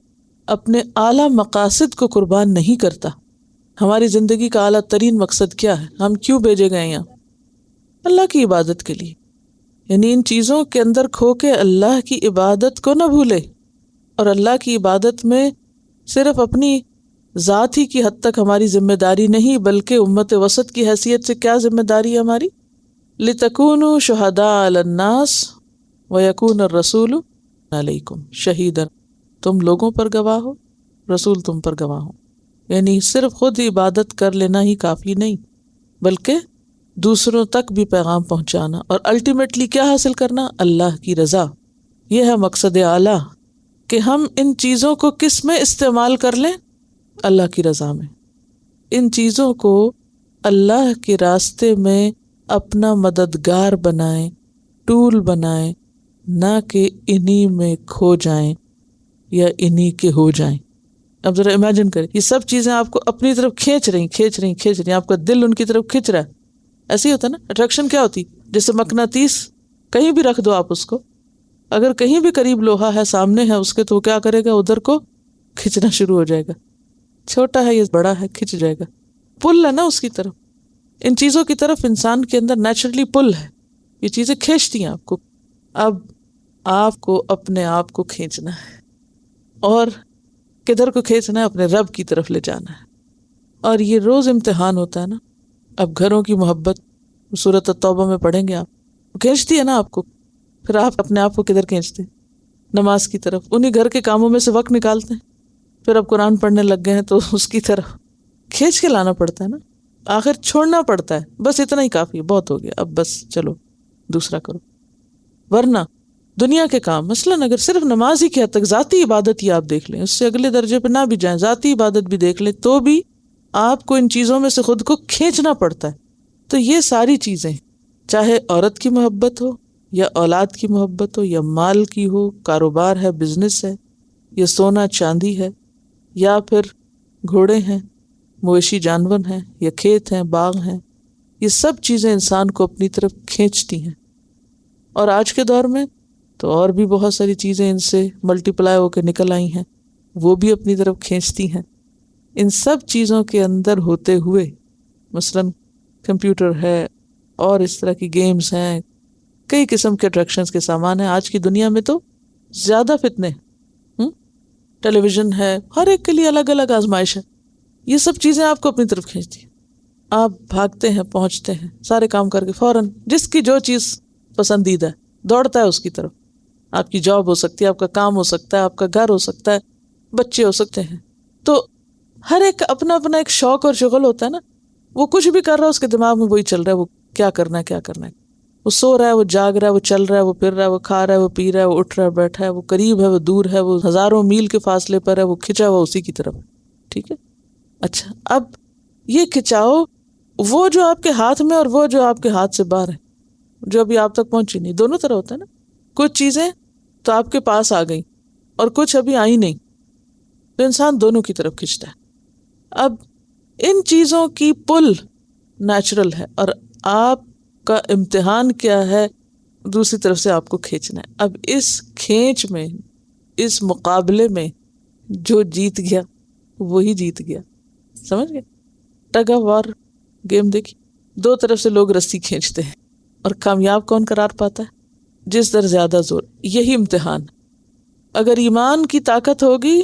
اپنے اعلیٰ مقاصد کو قربان نہیں کرتا۔ ہماری زندگی کا اعلیٰ ترین مقصد کیا ہے؟ ہم کیوں بھیجے گئے یہاں؟ اللہ کی عبادت کے لیے۔ یعنی ان چیزوں کے اندر کھو کے اللہ کی عبادت کو نہ بھولے، اور اللہ کی عبادت میں صرف اپنی ذات ہی کی حد تک ہماری ذمہ داری نہیں، بلکہ امت وسط کی حیثیت سے کیا ذمہ داری ہے ہماری؟ لِتَكُونُوا شُهَدَاءَ عَلَى النَّاسِ وَيَكُونَ الرَّسُولُ عَلَيْكُمْ شَهِيدًا، تم لوگوں پر گواہ ہو، رسول تم پر گواہ ہو۔ یعنی صرف خود عبادت کر لینا ہی کافی نہیں، بلکہ دوسروں تک بھی پیغام پہنچانا، اور الٹیمیٹلی کیا حاصل کرنا؟ اللہ کی رضا۔ یہ ہے مقصد اعلیٰ کہ ہم ان چیزوں کو کس میں استعمال کر لیں؟ اللہ کی رضا میں۔ ان چیزوں کو اللہ کے راستے میں اپنا مددگار بنائیں، ٹول بنائیں، نہ کہ انہی میں کھو جائیں یا انہی کے ہو جائیں۔ اب ذرا امیجن کریں، یہ سب چیزیں آپ کو اپنی طرف کھینچ رہی، آپ کا دل ان کی طرف کھینچ رہا ہے۔ ایسے ہی ہوتا ہے نا، اٹریکشن کیا ہوتی؟ جیسے مقناطیس، کہیں بھی رکھ دو آپ اس کو، اگر کہیں بھی قریب لوہا ہے سامنے ہے اس کے، تو وہ کیا کرے گا؟ ادھر کو کھینچنا شروع ہو جائے گا، چھوٹا ہے یا بڑا ہے کھینچ جائے گا، پل ہے نا اس کی طرف۔ ان چیزوں کی طرف انسان کے اندر نیچرلی پل ہے، یہ چیزیں کھینچتی ہیں آپ کو۔ اب آپ کو اپنے آپ کو کھینچنا ہے، اور کدھر کو کھینچنا ہے؟ اپنے رب کی طرف لے جانا ہے۔ اور یہ روز امتحان ہوتا ہے نا۔ اب گھروں کی محبت سورۃ التوبہ میں پڑھیں گے آپ، کھینچتی ہے نا آپ کو، پھر آپ اپنے آپ کو کدھر کھینچتے ہیں؟ نماز کی طرف۔ انہی گھر کے کاموں میں سے وقت نکالتے ہیں، پھر اب قرآن پڑھنے لگ گئے ہیں تو اس کی طرف کھینچ کے لانا پڑتا ہے نا، آخر چھوڑنا پڑتا ہے، بس اتنا ہی کافی ہے، بہت ہو گیا، اب بس چلو دوسرا کرو۔ ورنہ دنیا کے کام، مثلاً اگر صرف نماز ہی کی حد تک ذاتی عبادت ہی آپ دیکھ لیں، اس سے اگلے درجے پہ نہ بھی جائیں، ذاتی عبادت بھی دیکھ لیں، تو بھی آپ کو ان چیزوں میں سے خود کو کھینچنا پڑتا ہے۔ تو یہ ساری چیزیں، چاہے عورت کی محبت ہو یا اولاد کی محبت ہو یا مال کی ہو، کاروبار ہے، بزنس ہے، یا سونا چاندی ہے، یا پھر گھوڑے ہیں، مویشی جانور ہیں، یا کھیت ہیں، باغ ہیں، یہ سب چیزیں انسان کو اپنی طرف کھینچتی ہیں۔ اور آج کے دور میں تو اور بھی بہت ساری چیزیں ان سے ملٹی پلائی ہو کے نکل آئی ہیں، وہ بھی اپنی طرف کھینچتی ہیں۔ ان سب چیزوں کے اندر ہوتے ہوئے، مثلاً کمپیوٹر ہے اور اس طرح کی گیمز ہیں، کئی قسم کے اٹریکشنز کے سامان ہیں۔ آج کی دنیا میں تو زیادہ فتنے، ٹیلی ویژن ہے، ہر ایک کے لیے الگ الگ آزمائش ہے۔ یہ سب چیزیں آپ کو اپنی طرف کھینچتی ہیں، آپ بھاگتے ہیں، پہنچتے ہیں، سارے کام کر کے فوراً جس کی جو چیز پسندیدہ ہے دوڑتا ہے اس کی طرف۔ آپ کی جاب ہو سکتی ہے، آپ کا کام ہو سکتا ہے، آپ کا گھر ہو سکتا ہے، بچے ہو سکتے ہیں۔ تو ہر ایک اپنا اپنا ایک شوق اور شغل ہوتا ہے نا، وہ کچھ بھی کر رہا ہے اس کے دماغ میں وہی چل رہا ہے، وہ کیا کرنا ہے، کیا کرنا ہے۔ وہ سو رہا ہے، وہ جاگ رہا ہے، وہ چل رہا ہے، وہ پھر رہا ہے، وہ کھا رہا ہے، وہ پی رہا ہے، وہ اٹھ رہا ہے، بیٹھا ہے، وہ قریب ہے، وہ دور ہے، وہ ہزاروں میل کے فاصلے پر ہے، وہ کھنچا ہوا اسی کی طرف۔ ٹھیک ہے، اچھا، اب یہ کھچاؤ وہ جو آپ کے ہاتھ میں اور وہ جو آپ کے ہاتھ سے باہر ہے، جو ابھی آپ تک پہنچی نہیں، دونوں طرح ہوتا ہے نا۔ کچھ چیزیں تو آپ کے پاس آ گئی اور کچھ ابھی آئی نہیں، تو انسان دونوں کی طرف کھنچتا ہے۔ اب ان چیزوں کی پل نیچرل ہے، اور آپ کا امتحان کیا ہے؟ دوسری طرف سے آپ کو کھینچنا ہے۔ اب اس کھینچ میں، اس مقابلے میں جو جیت گیا وہی جیت گیا، سمجھ گئے؟ ٹگ آف وار گیم دیکھی، دو طرف سے لوگ رسی کھینچتے ہیں، اور کامیاب کون قرار پاتا ہے؟ جس در زیادہ زور۔ یہی امتحان، اگر ایمان کی طاقت ہوگی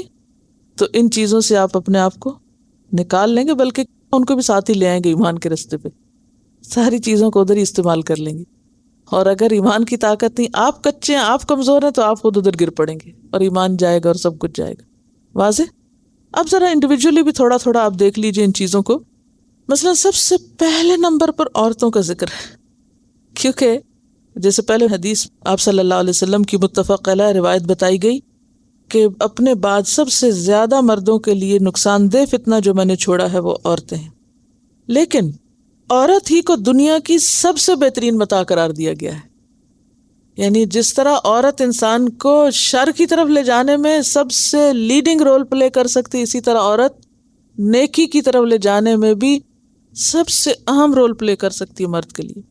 تو ان چیزوں سے آپ اپنے آپ کو نکال لیں گے، بلکہ ان کو بھی ساتھ ہی لے آئیں گے ایمان کے رستے پہ، ساری چیزوں کو ادھر ہی استعمال کر لیں گے۔ اور اگر ایمان کی طاقت نہیں، آپ کچے ہیں، آپ کمزور ہیں، تو آپ خود ادھر گر پڑیں گے اور ایمان جائے گا اور سب کچھ جائے گا۔ واضح؟ اب ذرا انڈیویجولی بھی تھوڑا تھوڑا آپ دیکھ لیجئے ان چیزوں کو۔ مثلا سب سے پہلے نمبر پر عورتوں کا ذکر ہے، کیونکہ جیسے پہلے حدیث آپ صلی اللہ علیہ وسلم کی متفق علیہ روایت بتائی گئی کہ اپنے بعد سب سے زیادہ مردوں کے لیے نقصان دہ فتنہ جو میں نے چھوڑا ہے وہ عورتیں ہیں، لیکن عورت ہی کو دنیا کی سب سے بہترین متاع قرار دیا گیا ہے۔ یعنی جس طرح عورت انسان کو شر کی طرف لے جانے میں سب سے لیڈنگ رول پلے کر سکتی، اسی طرح عورت نیکی کی طرف لے جانے میں بھی سب سے اہم رول پلے کر سکتی ہے، مرد کے لیے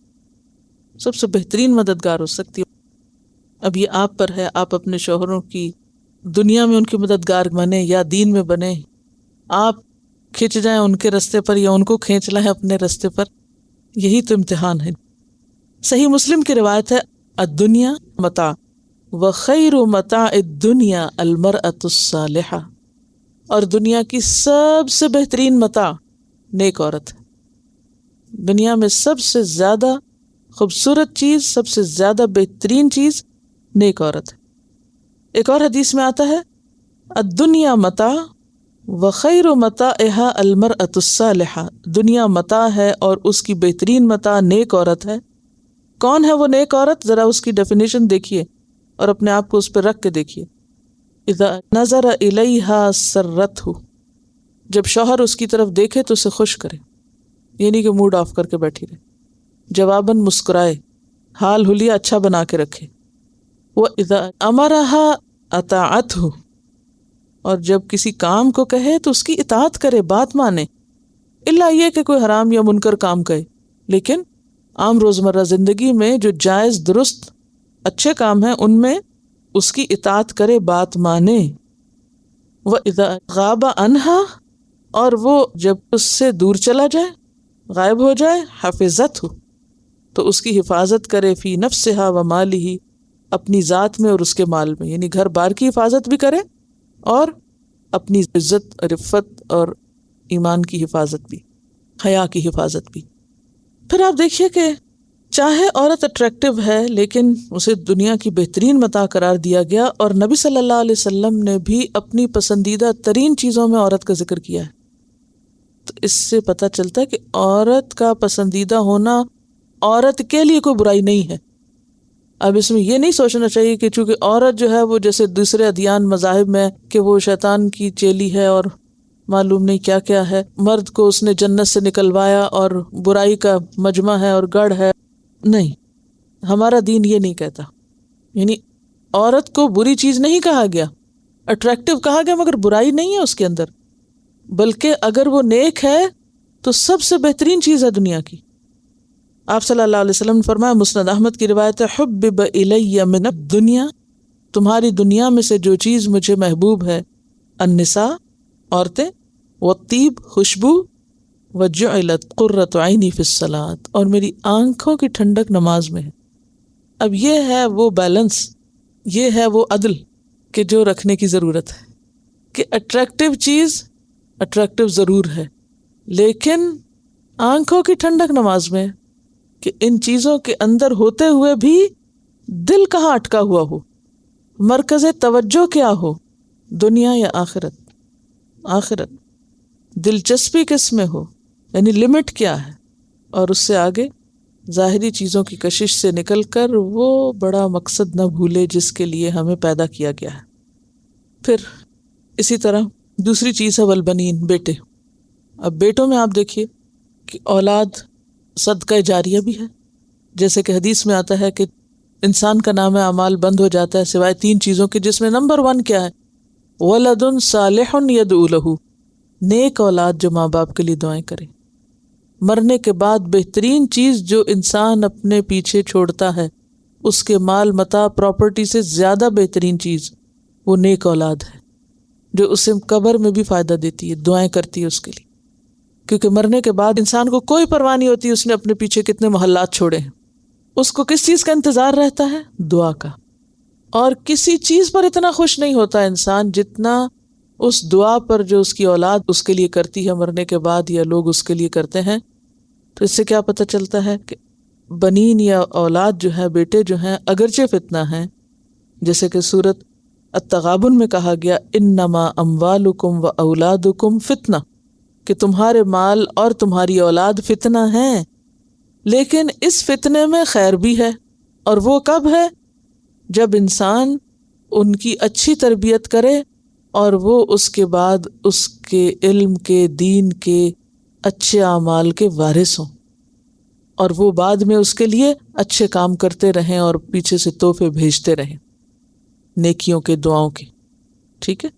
سب سے بہترین مددگار ہو سکتی ہے۔ اب یہ آپ پر ہے، آپ اپنے شوہروں کی دنیا میں ان کی مددگار بنے یا دین میں بنے، آپ کھنچ جائیں ان کے رستے پر یا ان کو کھینچ لائیں اپنے رستے پر، یہی تو امتحان ہے۔ صحیح مسلم کی روایت ہے، الدنیا متاع وخیر متاع الدنیا المرأة الصالحہ، اور دنیا کی سب سے بہترین متاع نیک عورت ہے۔ دنیا میں سب سے زیادہ خوبصورت چیز، سب سے زیادہ بہترین چیز نیک عورت ہے۔ ایک اور حدیث میں آتا ہے، الدنیا متاع وخیر متاعها المرأة الصالحہ، دنیا متاع ہے اور اس کی بہترین متاع نیک عورت ہے۔ کون ہے وہ نیک عورت؟ ذرا اس کی ڈیفینیشن دیکھیے اور اپنے آپ کو اس پہ رکھ کے دیکھیے۔ اذا نظر الیہا سرتہ، جب شوہر اس کی طرف دیکھے تو اسے خوش کرے، یعنی کہ موڈ آف کر کے بیٹھی رہے، جواباً مسکرائے، حال حلیہ اچھا بنا کے رکھے. وَإِذَا أَمَرَهَا أَطَاعَتْهُ، اور جب کسی کام کو کہے تو اس کی اطاعت کرے، بات مانے. الا یہ کہ کوئی حرام یا منکر کام کہے، لیکن عام روزمرہ زندگی میں جو جائز درست اچھے کام ہیں ان میں اس کی اطاعت کرے، بات مانے. وَإِذَا غَابَ عَنْهَا، اور وہ جب اس سے دور چلا جائے، غائب ہو جائے، حفظتہ، تو اس کی حفاظت کرے، فی نفسہا و مالہ، اپنی ذات میں اور اس کے مال میں، یعنی گھر بار کی حفاظت بھی کرے اور اپنی عزت، رفت اور ایمان کی حفاظت بھی، حیا کی حفاظت بھی. پھر آپ دیکھیے کہ چاہے عورت اٹریکٹیو ہے لیکن اسے دنیا کی بہترین متاع قرار دیا گیا، اور نبی صلی اللہ علیہ وسلم نے بھی اپنی پسندیدہ ترین چیزوں میں عورت کا ذکر کیا ہے. تو اس سے پتہ چلتا ہے کہ عورت کا پسندیدہ ہونا عورت کے لیے کوئی برائی نہیں ہے. اب اس میں یہ نہیں سوچنا چاہیے کہ چونکہ عورت جو ہے وہ جیسے دوسرے ادیان مذاہب میں کہ وہ شیطان کی چیلی ہے اور معلوم نہیں کیا کیا ہے، مرد کو اس نے جنت سے نکلوایا اور برائی کا مجمع ہے اور گڑھ ہے. نہیں، ہمارا دین یہ نہیں کہتا. یعنی عورت کو بری چیز نہیں کہا گیا، اٹریکٹیو کہا گیا، مگر برائی نہیں ہے اس کے اندر، بلکہ اگر وہ نیک ہے تو سب سے بہترین چیز ہے دنیا کی. آپ صلی اللہ علیہ وسلم نے فرمایا، مسند احمد کی روایت ہے، حبب الی من الدنیا، تمہاری دنیا میں سے جو چیز مجھے محبوب ہے، النساء، عورتیں، والطیب، خوشبو، وجعلت قرۃ عینی فی الصلاۃ، اور میری آنکھوں کی ٹھنڈک نماز میں ہے. اب یہ ہے وہ بیلنس، یہ ہے وہ عدل کہ جو رکھنے کی ضرورت ہے، کہ اٹریکٹیو چیز اٹریکٹیو ضرور ہے لیکن آنکھوں کی ٹھنڈک نماز میں، کہ ان چیزوں کے اندر ہوتے ہوئے بھی دل کہاں اٹکا ہوا ہو، مرکز توجہ کیا ہو، دنیا یا آخرت. آخرت، دلچسپی کس میں ہو، یعنی لمٹ کیا ہے، اور اس سے آگے ظاہری چیزوں کی کشش سے نکل کر وہ بڑا مقصد نہ بھولے جس کے لیے ہمیں پیدا کیا گیا ہے. پھر اسی طرح دوسری چیز ہے والبنین، بیٹے. اب بیٹوں میں آپ دیکھیے کہ اولاد صدقہ جاریہ بھی ہے، جیسے کہ حدیث میں آتا ہے کہ انسان کا نام اعمال بند ہو جاتا ہے سوائے 3 چیزوں کے، جس میں نمبر 1 کیا ہے، ولد صالح یدعو لہ، نیک اولاد جو ماں باپ کے لیے دعائیں کرے. مرنے کے بعد بہترین چیز جو انسان اپنے پیچھے چھوڑتا ہے، اس کے مال متاع پراپرٹی سے زیادہ بہترین چیز وہ نیک اولاد ہے، جو اسے قبر میں بھی فائدہ دیتی ہے، دعائیں کرتی ہے اس کے لیے. کیونکہ مرنے کے بعد انسان کو کوئی پرواہ نہیں ہوتی اس نے اپنے پیچھے کتنے محلات چھوڑے ہیں. اس کو کس چیز کا انتظار رہتا ہے؟ دعا کا. اور کسی چیز پر اتنا خوش نہیں ہوتا انسان جتنا اس دعا پر جو اس کی اولاد اس کے لیے کرتی ہے مرنے کے بعد، یا لوگ اس کے لیے کرتے ہیں. تو اس سے کیا پتہ چلتا ہے کہ بنین یا اولاد جو ہے، بیٹے جو ہیں، اگرچہ فتنہ ہیں، جیسے کہ سورۃ التغابن میں کہا گیا، انما اموالکم و اولادکم فتنہ، کہ تمہارے مال اور تمہاری اولاد فتنہ ہیں، لیکن اس فتنے میں خیر بھی ہے. اور وہ کب ہے؟ جب انسان ان کی اچھی تربیت کرے اور وہ اس کے بعد اس کے علم کے، دین کے، اچھے اعمال کے وارث ہوں، اور وہ بعد میں اس کے لیے اچھے کام کرتے رہیں اور پیچھے سے تحفے بھیجتے رہیں نیکیوں کے، دعاؤں کے. ٹھیک ہے.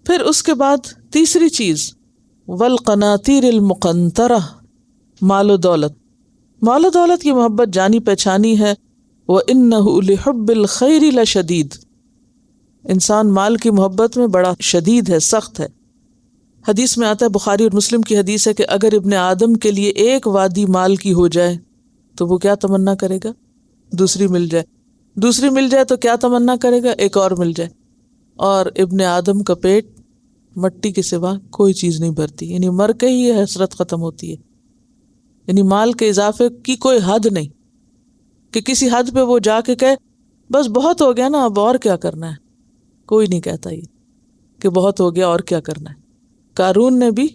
پھر اس کے بعد تیسری چیز، والقناطیر المقنطرہ، مال و دولت. مال و دولت کی محبت جانی پہچانی ہے. وَإِنَّهُ لِحُبِّ الْخَيْرِ لَشَدِيدٌ، انسان مال کی محبت میں بڑا شدید ہے، سخت ہے. حدیث میں آتا ہے، بخاری اور مسلم کی حدیث ہے، کہ اگر ابن آدم کے لیے ایک وادی مال کی ہو جائے تو وہ کیا تمنا کرے گا؟ دوسری مل جائے. دوسری مل جائے تو کیا تمنا کرے گا؟ ایک اور مل جائے. اور ابن آدم کا پیٹ مٹی کے سوا کوئی چیز نہیں بھرتی، یعنی مر کے ہی یہ حسرت ختم ہوتی ہے. یعنی مال کے اضافے کی کوئی حد نہیں کہ کسی حد پہ وہ جا کے کہے بس بہت ہو گیا نا، اب اور کیا کرنا ہے. کوئی نہیں کہتا یہ کہ بہت ہو گیا اور کیا کرنا ہے. قارون نے بھی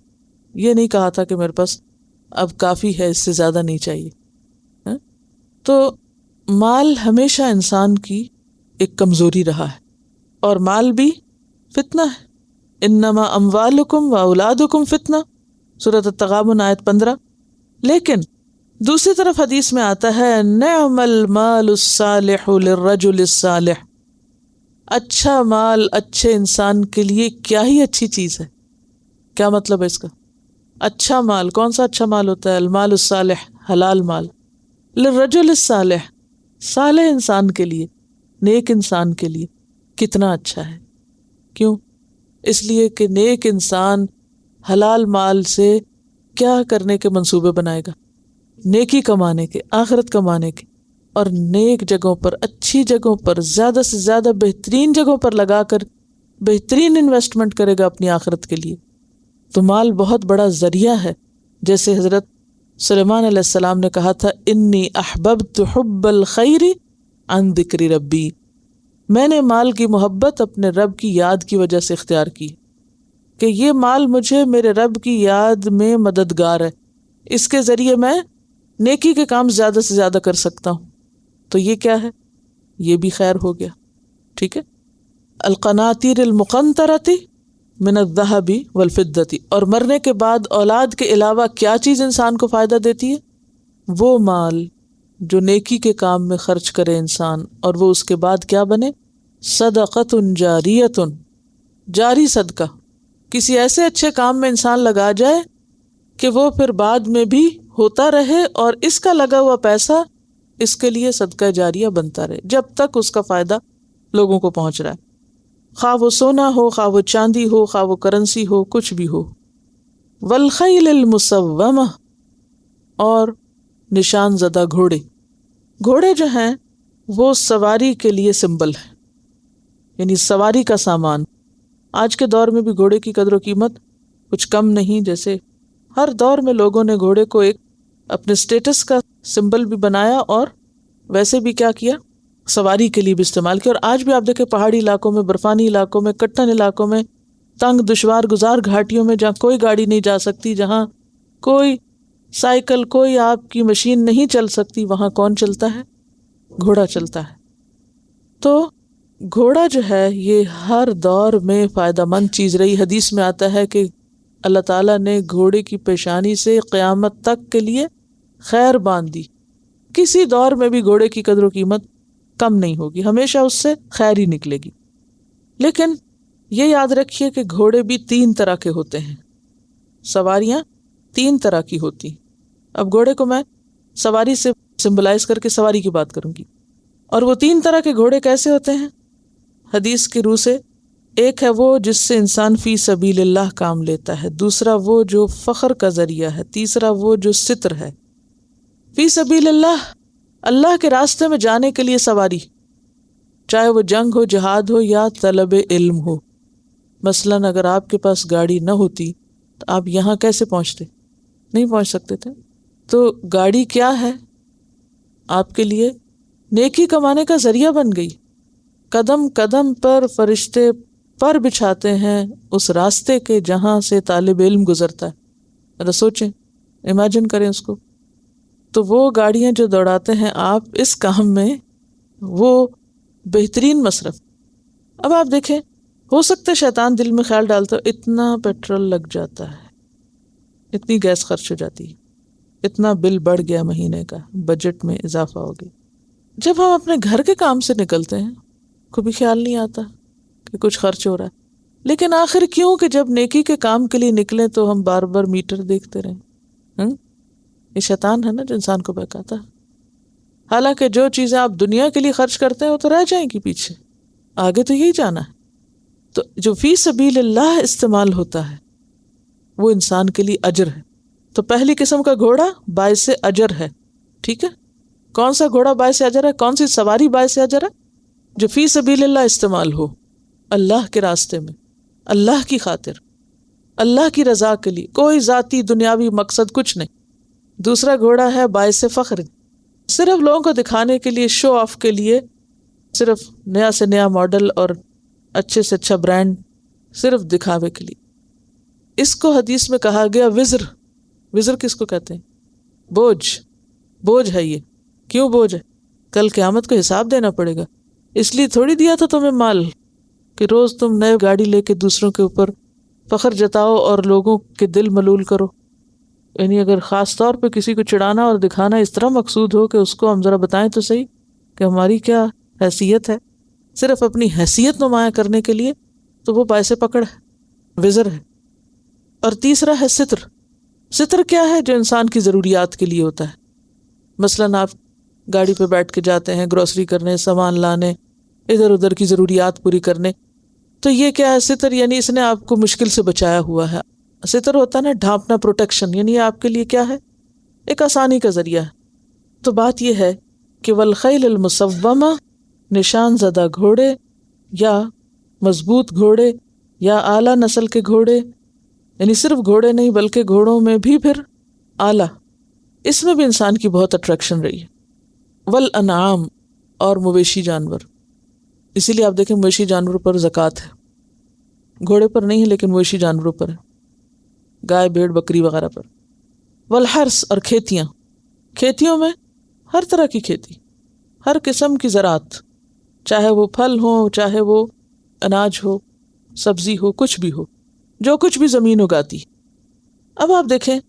یہ نہیں کہا تھا کہ میرے پاس اب کافی ہے، اس سے زیادہ نہیں چاہیے. تو مال ہمیشہ انسان کی ایک کمزوری رہا ہے، اور مال بھی فتنہ ہے. انما اموالکم و اولادکم فتنہ، سورۃ التغابن آیت 15. لیکن دوسری طرف حدیث میں آتا ہے نعم المال الصالح للرجل الصالح، اچھا مال اچھے انسان کے لیے کیا ہی اچھی چیز ہے۔ کیا مطلب ہے اس کا؟ اچھا مال، کون سا اچھا مال ہوتا ہے؟ المال الصالح، حلال مال، للرجل الصالح، صالح انسان کے لیے، نیک انسان کے لیے کتنا اچھا ہے۔ کیوں؟ اس لیے کہ نیک انسان حلال مال سے کیا کرنے کے منصوبے بنائے گا؟ نیکی کمانے کے، آخرت کمانے کے، اور نیک جگہوں پر، اچھی جگہوں پر، زیادہ سے زیادہ بہترین جگہوں پر لگا کر بہترین انویسٹمنٹ کرے گا اپنی آخرت کے لیے۔ تو مال بہت بڑا ذریعہ ہے، جیسے حضرت سلیمان علیہ السلام نے کہا تھا انی احببت حب الخیر عن ذکر ربی، میں نے مال کی محبت اپنے رب کی یاد کی وجہ سے اختیار کی، کہ یہ مال مجھے میرے رب کی یاد میں مددگار ہے، اس کے ذریعے میں نیکی کے کام زیادہ سے زیادہ کر سکتا ہوں۔ تو یہ کیا ہے؟ یہ بھی خیر ہو گیا، ٹھیک ہے۔ القناطیر المقنطرۃ من الذهب والفضۃ، اور مرنے کے بعد اولاد کے علاوہ کیا چیز انسان کو فائدہ دیتی ہے؟ وہ مال جو نیکی کے کام میں خرچ کرے انسان، اور وہ اس کے بعد کیا بنے؟ صدقۃ جاریۃ، جاری صدقہ، کسی ایسے اچھے کام میں انسان لگا جائے کہ وہ پھر بعد میں بھی ہوتا رہے، اور اس کا لگا ہوا پیسہ اس کے لیے صدقہ جاریہ بنتا رہے جب تک اس کا فائدہ لوگوں کو پہنچ رہا ہے، خواہ وہ سونا ہو، خواہ وہ چاندی ہو، خواہ وہ کرنسی ہو، کچھ بھی ہو۔ والخیل المسومہ، اور نشان زدہ گھوڑے، گھوڑے جو ہیں وہ سواری کے لیے سمبل ہے، یعنی سواری کا سامان۔ آج کے دور میں بھی گھوڑے کی قدر و قیمت کچھ کم نہیں، جیسے ہر دور میں لوگوں نے گھوڑے کو ایک اپنے سٹیٹس کا سمبل بھی بنایا، اور ویسے بھی کیا کیا، سواری کے لیے بھی استعمال کیا۔ اور آج بھی آپ دیکھیں پہاڑی علاقوں میں، برفانی علاقوں میں، کٹن علاقوں میں، تنگ دشوار گزار گھاٹیوں میں، جہاں کوئی گاڑی نہیں جا سکتی، جہاں کوئی سائیکل، کوئی آپ کی مشین نہیں چل سکتی، وہاں کون چلتا ہے؟ گھوڑا چلتا ہے۔ تو گھوڑا جو ہے یہ ہر دور میں فائدہ مند چیز رہی۔ حدیث میں آتا ہے کہ اللہ تعالیٰ نے گھوڑے کی پیشانی سے قیامت تک کے لیے خیر باندھ دی، کسی دور میں بھی گھوڑے کی قدر و قیمت کم نہیں ہوگی، ہمیشہ اس سے خیر ہی نکلے گی۔ لیکن یہ یاد رکھیے کہ گھوڑے بھی 3 طرح کے ہوتے ہیں، سواریاں 3 طرح کی ہوتی۔ اب گھوڑے کو میں سواری سے سمبلائز کر کے سواری کی بات کروں گی، اور وہ 3 طرح کے گھوڑے کیسے ہوتے ہیں حدیث کی روح سے؟ ایک ہے وہ جس سے انسان فی سبیل اللہ کام لیتا ہے، دوسرا وہ جو فخر کا ذریعہ ہے، تیسرا وہ جو ستر ہے۔ فی سبیل اللہ، اللہ کے راستے میں جانے کے لیے سواری، چاہے وہ جنگ ہو، جہاد ہو، یا طلب علم ہو۔ مثلاً اگر آپ کے پاس گاڑی نہ ہوتی تو آپ یہاں کیسے پہنچتے؟ نہیں پہنچ سکتے تھے۔ تو گاڑی کیا ہے آپ کے لیے؟ نیکی کمانے کا ذریعہ بن گئی۔ قدم قدم پر فرشتے پر بچھاتے ہیں اس راستے کے جہاں سے طالب علم گزرتا ہے۔ ذرا سوچیں، امیجن کریں اس کو۔ تو وہ گاڑیاں جو دوڑاتے ہیں آپ اس کام میں، وہ بہترین مصرف۔ اب آپ دیکھیں، ہو سکتا ہے شیطان دل میں خیال ڈالتا ہو اتنا پیٹرول لگ جاتا ہے، اتنی گیس خرچ ہو جاتی ہے، اتنا بل بڑھ گیا مہینے کا، بجٹ میں اضافہ ہو گیا۔ جب ہم اپنے گھر کے کام سے نکلتے ہیں کوئی بھی خیال نہیں آتا کہ کچھ خرچ ہو رہا ہے، لیکن آخر کیوں کہ جب نیکی کے کام کے لیے نکلیں تو ہم بار بار میٹر دیکھتے رہیں۔ یہ شیطان ہے نا جو انسان کو بہکاتا ہے۔ حالانکہ جو چیزیں آپ دنیا کے لیے خرچ کرتے ہیں وہ تو رہ جائیں گی پیچھے، آگے تو یہی جانا ہے۔ تو جو فی سبیل اللہ استعمال ہوتا ہے وہ انسان کے لیے اجر ہے۔ تو پہلی قسم کا گھوڑا باعث اجر ہے، ٹھیک ہے۔ کون سا گھوڑا باعث اجر ہے؟ کون سی سواری باعث اجر ہے؟ جو فی سبیل اللہ استعمال ہو، اللہ کے راستے میں، اللہ کی خاطر، اللہ کی رضا کے لیے، کوئی ذاتی دنیاوی مقصد کچھ نہیں۔ دوسرا گھوڑا ہے باعث فخر، صرف لوگوں کو دکھانے کے لیے، شو آف کے لیے، صرف نیا سے نیا ماڈل اور اچھے سے اچھا برانڈ، صرف دکھاوے کے لیے۔ اس کو حدیث میں کہا گیا وزر۔ وزر کس کو کہتے ہیں؟ بوجھ، بوجھ ہے یہ۔ کیوں بوجھ ہے؟ کل قیامت کو حساب دینا پڑے گا، اس لیے تھوڑی دیا تھا تمہیں مال کہ روز تم نئے گاڑی لے کے دوسروں کے اوپر فخر جتاؤ اور لوگوں کے دل ملول کرو۔ یعنی اگر خاص طور پہ کسی کو چڑھانا اور دکھانا اس طرح مقصود ہو کہ اس کو ہم ذرا بتائیں تو صحیح کہ ہماری کیا حیثیت ہے، صرف اپنی حیثیت نمایاں کرنے کے لیے، تو وہ باعث پکڑ ہے، وزر ہے۔ اور تیسرا ہے ستر۔ ستر کیا ہے؟ جو انسان کی ضروریات کے لیے ہوتا ہے۔ مثلاً آپ گاڑی پہ بیٹھ کے جاتے ہیں گروسری کرنے، سامان لانے، ادھر ادھر کی ضروریات پوری کرنے، تو یہ کیا ہے؟ ستر، یعنی اس نے آپ کو مشکل سے بچایا ہوا ہے۔ ستر ہوتا ہے نا ڈھانپنا، پروٹیکشن، یعنی یہ آپ کے لیے کیا ہے؟ ایک آسانی کا ذریعہ ہے۔ تو بات یہ ہے کہ والخیل المسومہ، نشان زدہ گھوڑے یا مضبوط گھوڑے یا اعلیٰ نسل کے گھوڑے، یعنی صرف گھوڑے نہیں بلکہ گھوڑوں میں بھی پھر اعلیٰ، اس میں بھی انسان کی بہت اٹریکشن رہی ہے۔ والانعام، اور مویشی جانور، اسی لیے آپ دیکھیں مویشی جانوروں پر زکوٰۃ ہے، گھوڑے پر نہیں ہے لیکن مویشی جانوروں پر ہے، گائے بھیڑ بکری وغیرہ پر۔ والحرث، اور کھیتیاں، کھیتیوں میں ہر طرح کی کھیتی، ہر قسم کی زراعت، چاہے وہ پھل ہو، چاہے وہ اناج ہو، سبزی ہو، کچھ بھی ہو، جو کچھ بھی زمین اگاتی۔ اب آپ دیکھیں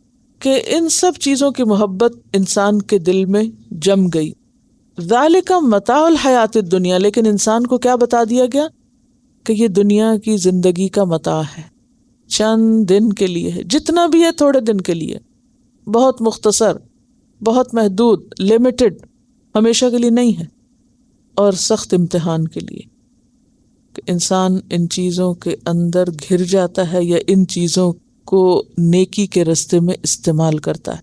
کہ ان سب چیزوں کی محبت انسان کے دل میں جم گئی۔ ذالک متاع الحیات الدنیا، لیکن انسان کو کیا بتا دیا گیا کہ یہ دنیا کی زندگی کا متاع ہے، چند دن کے لیے ہے، جتنا بھی ہے تھوڑے دن کے لیے، بہت مختصر، بہت محدود، لمیٹڈ، ہمیشہ کے لیے نہیں ہے، اور سخت امتحان کے لیے کہ انسان ان چیزوں کے اندر گھر جاتا ہے یا ان چیزوں کو نیکی کے راستے میں استعمال کرتا ہے۔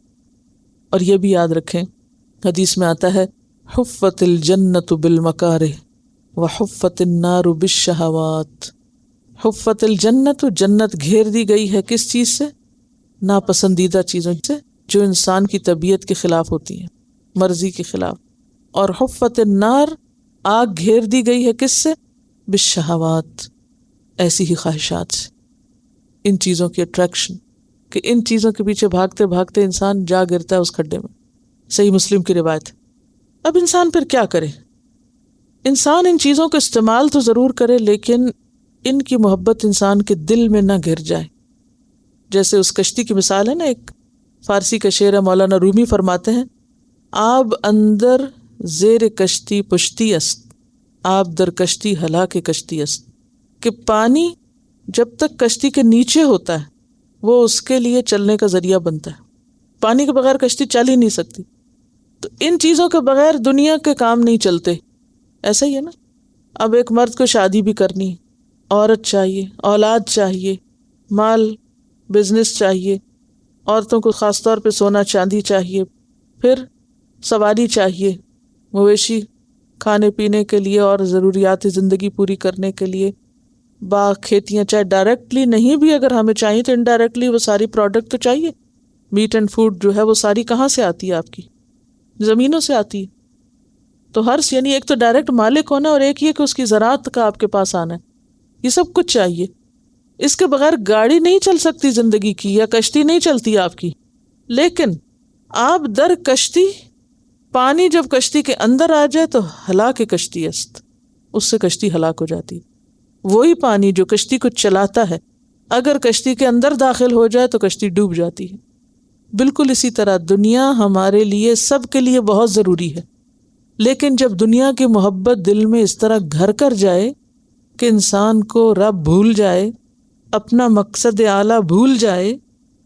اور یہ بھی یاد رکھیں، حدیث میں آتا ہے حفت الجنت بالمکارہ وحفت النار بالشہوات۔ حفت الجنت، جنت گھیر دی گئی ہے کس چیز سے؟ ناپسندیدہ چیزوں سے، جو انسان کی طبیعت کے خلاف ہوتی ہیں، مرضی کے خلاف۔ اور حفت النار، آگ گھیر دی گئی ہے کس سے؟ بالشہوات، ایسی ہی خواہشات سے، ان چیزوں کی اٹریکشن، کہ ان چیزوں کے پیچھے بھاگتے بھاگتے انسان جا گرتا ہے اس کھڈے میں۔ صحیح مسلم کی روایت۔ اب انسان پھر کیا کرے؟ انسان ان چیزوں کو استعمال تو ضرور کرے، لیکن ان کی محبت انسان کے دل میں نہ گر جائے۔ جیسے اس کشتی کی مثال ہے نا، ایک فارسی کا شعر ہے، مولانا رومی فرماتے ہیں آب اندر زیر کشتی پشتی است، آب در کشتی ہلاک کشتی است، کہ پانی جب تک کشتی کے نیچے ہوتا ہے وہ اس کے لیے چلنے کا ذریعہ بنتا ہے، پانی کے بغیر کشتی چل ہی نہیں سکتی۔ تو ان چیزوں کے بغیر دنیا کے کام نہیں چلتے۔ ایسا ہی ہے نا، اب ایک مرد کو شادی بھی کرنی، عورت چاہیے، اولاد چاہیے، مال، بزنس چاہیے، عورتوں کو خاص طور پہ سونا چاندی چاہیے، پھر سواری چاہیے، مویشی کھانے پینے کے لیے اور ضروریات زندگی پوری کرنے کے لیے، باغ، کھیتیاں، چاہے ڈائریکٹلی نہیں بھی اگر ہمیں چاہیے تو انڈائریکٹلی وہ ساری پروڈکٹ تو چاہیے۔ میٹ اینڈ فوڈ جو ہے وہ ساری کہاں سے آتی ہے؟ آپ کی زمینوں سے آتی ہے۔ تو ہر یعنی ایک تو ڈائریکٹ مالک ہونا، اور ایک یہ کہ اس کی زراعت کا آپ کے پاس آنا ہے، یہ سب کچھ چاہیے۔ اس کے بغیر گاڑی نہیں چل سکتی زندگی کی، یا کشتی نہیں چلتی آپ کی۔ لیکن آپ در کشتی، پانی جب کشتی کے اندر آ جائے تو ہلاک کشتی است، اس سے کشتی ہلاک ہو جاتی۔ وہی پانی جو کشتی کو چلاتا ہے اگر کشتی کے اندر داخل ہو جائے تو کشتی ڈوب جاتی ہے۔ بالکل اسی طرح دنیا ہمارے لیے، سب کے لیے بہت ضروری ہے، لیکن جب دنیا کی محبت دل میں اس طرح گھر کر جائے کہ انسان کو رب بھول جائے، اپنا مقصد اعلیٰ بھول جائے،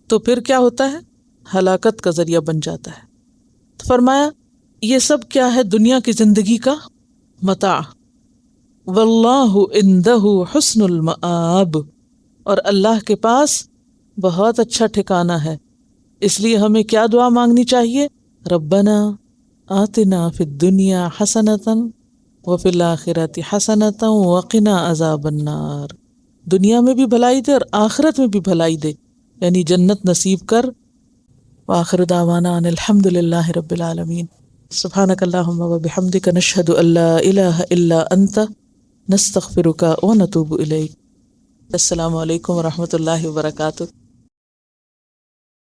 تو پھر کیا ہوتا ہے؟ ہلاکت کا ذریعہ بن جاتا ہے۔ تو فرمایا یہ سب کیا ہے؟ دنیا کی زندگی کا متاع۔ واللہ عندہ حسن المآب، اور اللہ کے پاس بہت اچھا ٹھکانہ ہے۔ اس لیے ہمیں کیا دعا مانگنی چاہیے؟ ربنا آتنا فی الدنیا حسنۃ وفی الآخرۃ حسنۃ وقنا عذاب النار، دنیا میں بھی بھلائی دے اور آخرت میں بھی بھلائی دے، یعنی جنت نصیب کر۔ وآخر دعوانا ان الحمد للہ رب العالمین۔ سبحانک اللہم وبحمدک، نشہد ان لا الہ الا انت، نستغفرک ونتوب الیک۔ السلام علیکم ورحمۃ اللہ وبرکاتہ۔